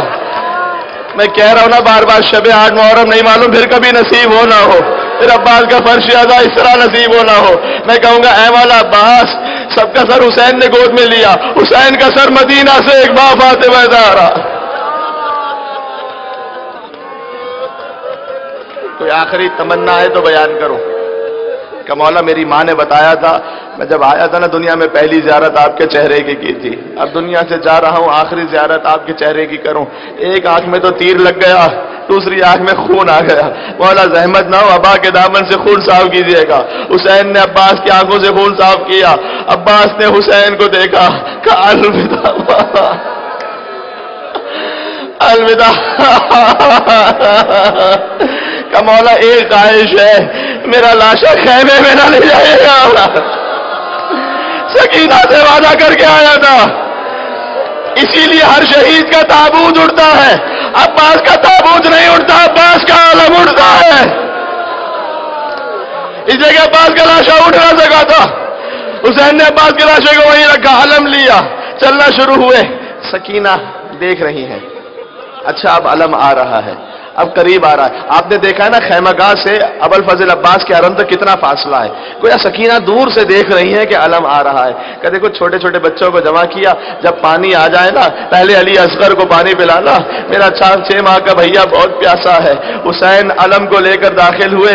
میں کہہ رہا ہوں نا بار بار، شب 8 محرم نہیں معلوم پھر کبھی نصیب ہو نہ ہو، پھر عباس کا فرش ادا اس طرح نصیب ہو نہ ہو، میں کہوں گا اے مولا عباس سب کا سر حسین نے گود میں لیا، حسین کا سر مدینہ سے ایک ماں فاطمہ آ رہا۔ کوئی آخری تمنا ہے تو بیان کرو کہ مولا میری ماں نے بتایا تھا، میں جب آیا تھا نا دنیا میں پہلی زیارت آپ کے چہرے کی تھی، اب دنیا سے جا رہا ہوں آخری زیارت آپ کے چہرے کی کروں، ایک آنکھ میں تو تیر لگ گیا، دوسری آنکھ میں خون آ گیا، مولا زحمت نہ ہو ابا کے دامن سے خون صاف کیجیے گا۔ حسین نے عباس کی آنکھوں سے خون صاف کیا، عباس نے حسین کو دیکھا، کہا الوداع الوداع، کہ مولا ایک خواہش ہے، میرا لاشا خیمے میں نہ لے جائے گا، سکینہ سے وعدہ کر کے آیا تھا، اسی لیے ہر شہید کا تابوت اٹھتا ہے، عباس کا تابوت نہیں اٹھتا، عباس کا علم اٹھتا ہے، اس لیے کہ عباس کا لاشا اٹھ نہ سکا تھا، حسین نے عباس کے لاشے کو وہیں رکھا، علم لیا، چلنا شروع ہوئے، سکینہ دیکھ رہی ہیں، اچھا اب علم آ رہا ہے، اب قریب آ رہا ہے، آپ نے دیکھا ہے نا خیمہ گاہ سے ابوالفضل عباس کے حرم تک کتنا فاصلہ ہے، گویا سکینہ دور سے دیکھ رہی ہے کہ علم آ رہا ہے، کہ دیکھو چھوٹے چھوٹے بچوں کو جمع کیا، جب پانی آ جائے نا پہلے علی اصغر کو پانی پلانا، میرا 6 ماہ کا بھیا بہت پیاسا ہے۔ حسین علم کو لے کر داخل ہوئے،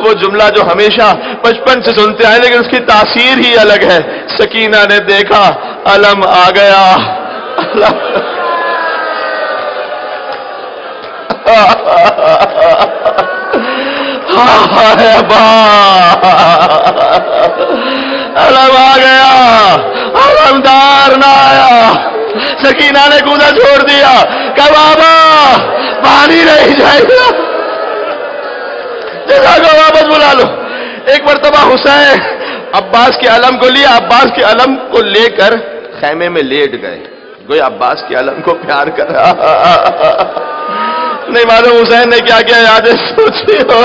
وہ جملہ جو ہمیشہ بچپن سے سنتے آئے لیکن اس کی تاثیر ہی الگ ہے، سکینہ نے دیکھا علم آ گیا، علم آ گیا، علمدار نہ آیا، سکینہ نے کودا چھوڑ دیا کہ بابا پانی نہیں جائے گا، جگہ کو واپس بلا لو۔ ایک مرتبہ حسین عباس کے علم کو لیا، عباس کے علم کو لے کر خیمے میں لیٹ گئے، گویا عباس کے علم کو پیار کر رہا، نہیں معلوم حسین نے کیا کیا یادیں سوچی ہو۔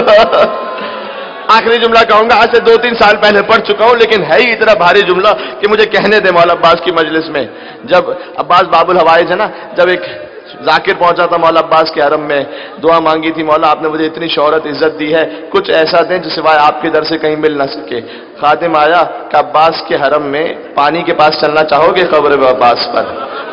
آخری جملہ کہوں گا، آج سے 2-3 سال پہلے پڑھ چکا ہوں لیکن ہے ہی اتنا بھاری جملہ کہ مجھے کہنے دے مولا عباس کی مجلس میں، جب عباس باب الحوائج ہے نا، جب ایک ذاکر پہنچا تھا مولا عباس کے حرم میں، دعا مانگی تھی، مولا آپ نے مجھے اتنی شہرت عزت دی ہے، کچھ ایسا دیں جو سوائے آپ کے در سے کہیں مل نہ سکے۔ خادم آیا کہ عباس کے حرم میں پانی کے پاس چلنا چاہو گے؟ قبر عباس پر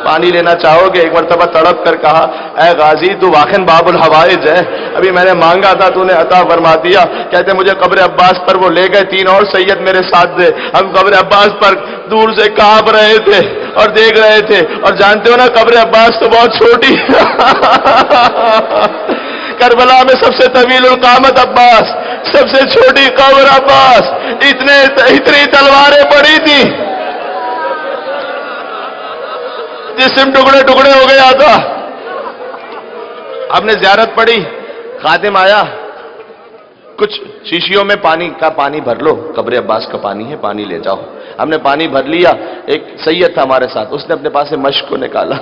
پانی لینا چاہو گے؟ ایک مرتبہ تڑپ کر کہا اے غازی تو واقعاً باب الحوائج ہے، ابھی میں نے مانگا تھا تو نے عطا فرما دیا۔ کہتے مجھے قبر عباس پر وہ لے گئے، 3 اور سید میرے ساتھ تھے، ہم قبر عباس پر دور سے کانپ رہے تھے اور دیکھ رہے تھے، اور جانتے ہو نا قبر عباس تو بہت چھوٹی کربلا میں سب سے طویل القامت عباس، سب سے چھوٹی قبر عباس، اتنی تلواریں پڑی تھی، جسم ٹکڑے ٹکڑے ہو گیا تھا۔ ہم نے زیارت پڑھی، خادم آیا، کچھ شیشیوں میں پانی بھر لو، قبر عباس کا پانی ہے، پانی لے جاؤ۔ ہم نے پانی بھر لیا، ایک سید تھا ہمارے ساتھ، اس نے اپنے پاس سے مشک کو نکالا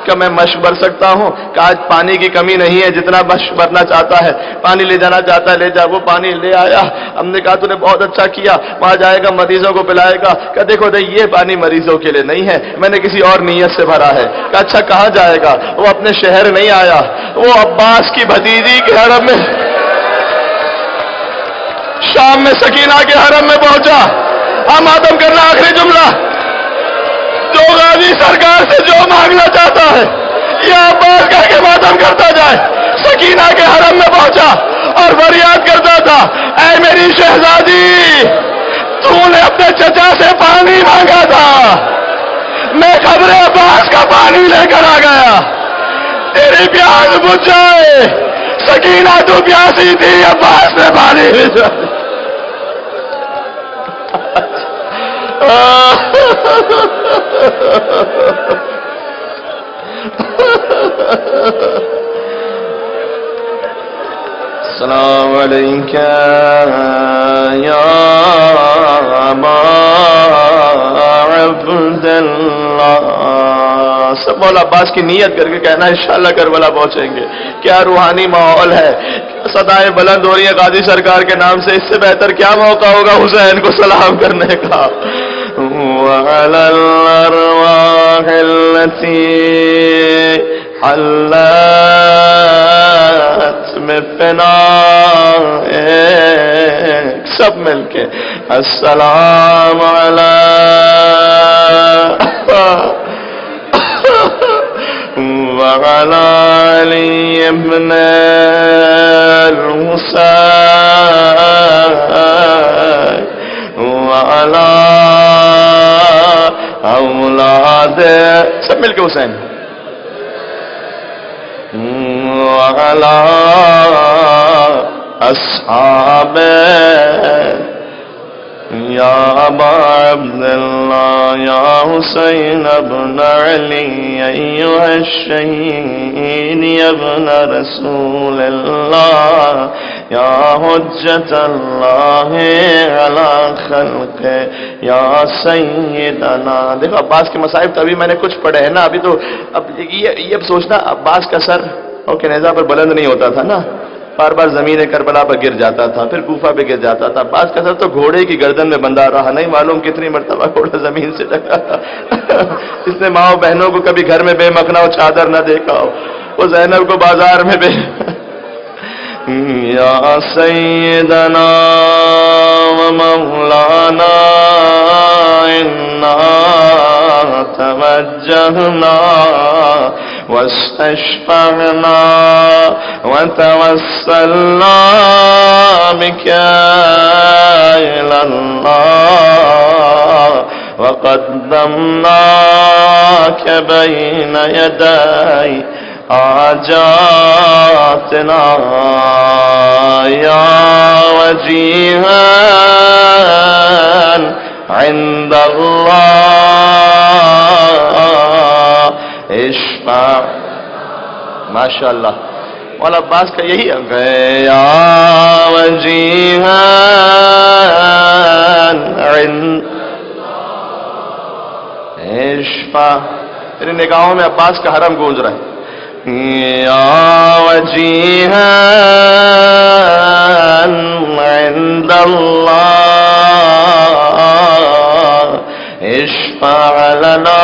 کہ میں مشک بھر سکتا ہوں، کہ آج پانی کی کمی نہیں ہے، جتنا مشک بھرنا چاہتا ہے، پانی لے جانا چاہتا ہے لے جا، وہ پانی لے آیا۔ ہم نے کہا تو نے بہت اچھا کیا، وہاں جائے گا مریضوں کو پلائے گا، کہ دیکھو یہ پانی مریضوں کے لیے نہیں ہے، میں نے کسی اور نیت سے بھرا ہے۔ کہ اچھا کہاں جائے گا؟ وہ اپنے شہر نہیں آیا، وہ عباس کی بھتیجی کے حرم میں، شام میں سکینہ کے حرم میں پہنچا۔ ہم ختم کرنا آخری جملہ، جو غازی سرکار سے جو مانگنا چاہتا ہے یا عباس کہہ کے ماتم کرتا جائے، سکینہ کے حرم میں پہنچا، اور فریاد کرتا تھا، اے میری شہزادی، تو نے اپنے چچا سے پانی مانگا تھا، میں قبر عباس کا پانی لے کر آ گیا، تیری پیاس بجھ جائے۔ سکینہ تو پیاسی تھی، عباس نے پانی بھیجا۔ السلام علیکم یا ابا عبداللہ۔ سب مولا عباس کی نیت کر کے کہنا انشاءاللہ کربلا پہنچیں گے۔ کیا روحانی ماحول ہے، صدائیں بلند ہو رہی ہیں قاضی سرکار کے نام سے، اس سے بہتر کیا موقع ہوگا حسین کو سلام کرنے کا۔ وعلى الأرواح التي حلت بفنائك، سب مل کے السلام وعلى علي بن الحسين وعلى اولاد، سب مل کے حسین، وعلى اصحاب یا ابا عبداللہ یا حسین ابن علی ایوہ الشہید ابن رسول اللہ یا حجت اللہ علی خلق یا سیدنا۔ دیکھو عباس کے مصائب تو ابھی میں نے کچھ پڑھے ہیں نا، ابھی تو اب یہ سوچنا عباس کا سر اوکے نیزہ پر بلند نہیں ہوتا تھا نا، بار بار زمین کربلا پر گر جاتا تھا، پھر کوفہ پہ گر جاتا تھا۔ عباس کا سر تو گھوڑے کی گردن میں بندھا رہا، نہیں معلوم کتنی مرتبہ گھوڑا زمین سے ڈگا تھا۔ اس نے ماں بہنوں کو کبھی گھر میں بے مکھنا و چادر نہ دیکھا ہو، وہ زینب کو بازار میں بے یا سیدنا و مولانا انا توجہنا واستشفعنا وتوسلنا بك إلى الله وقدمناك بين يدي حاجاتنا يا وجيها عند الله اشفع۔ ماشاء اللہ مولا عباس کا یہی یا وجیہا عند اشفع، تیری نگاہوں میں عباس کا حرم گونج رہا ہے۔ یا وجیہا عند اللہ اشفع لنا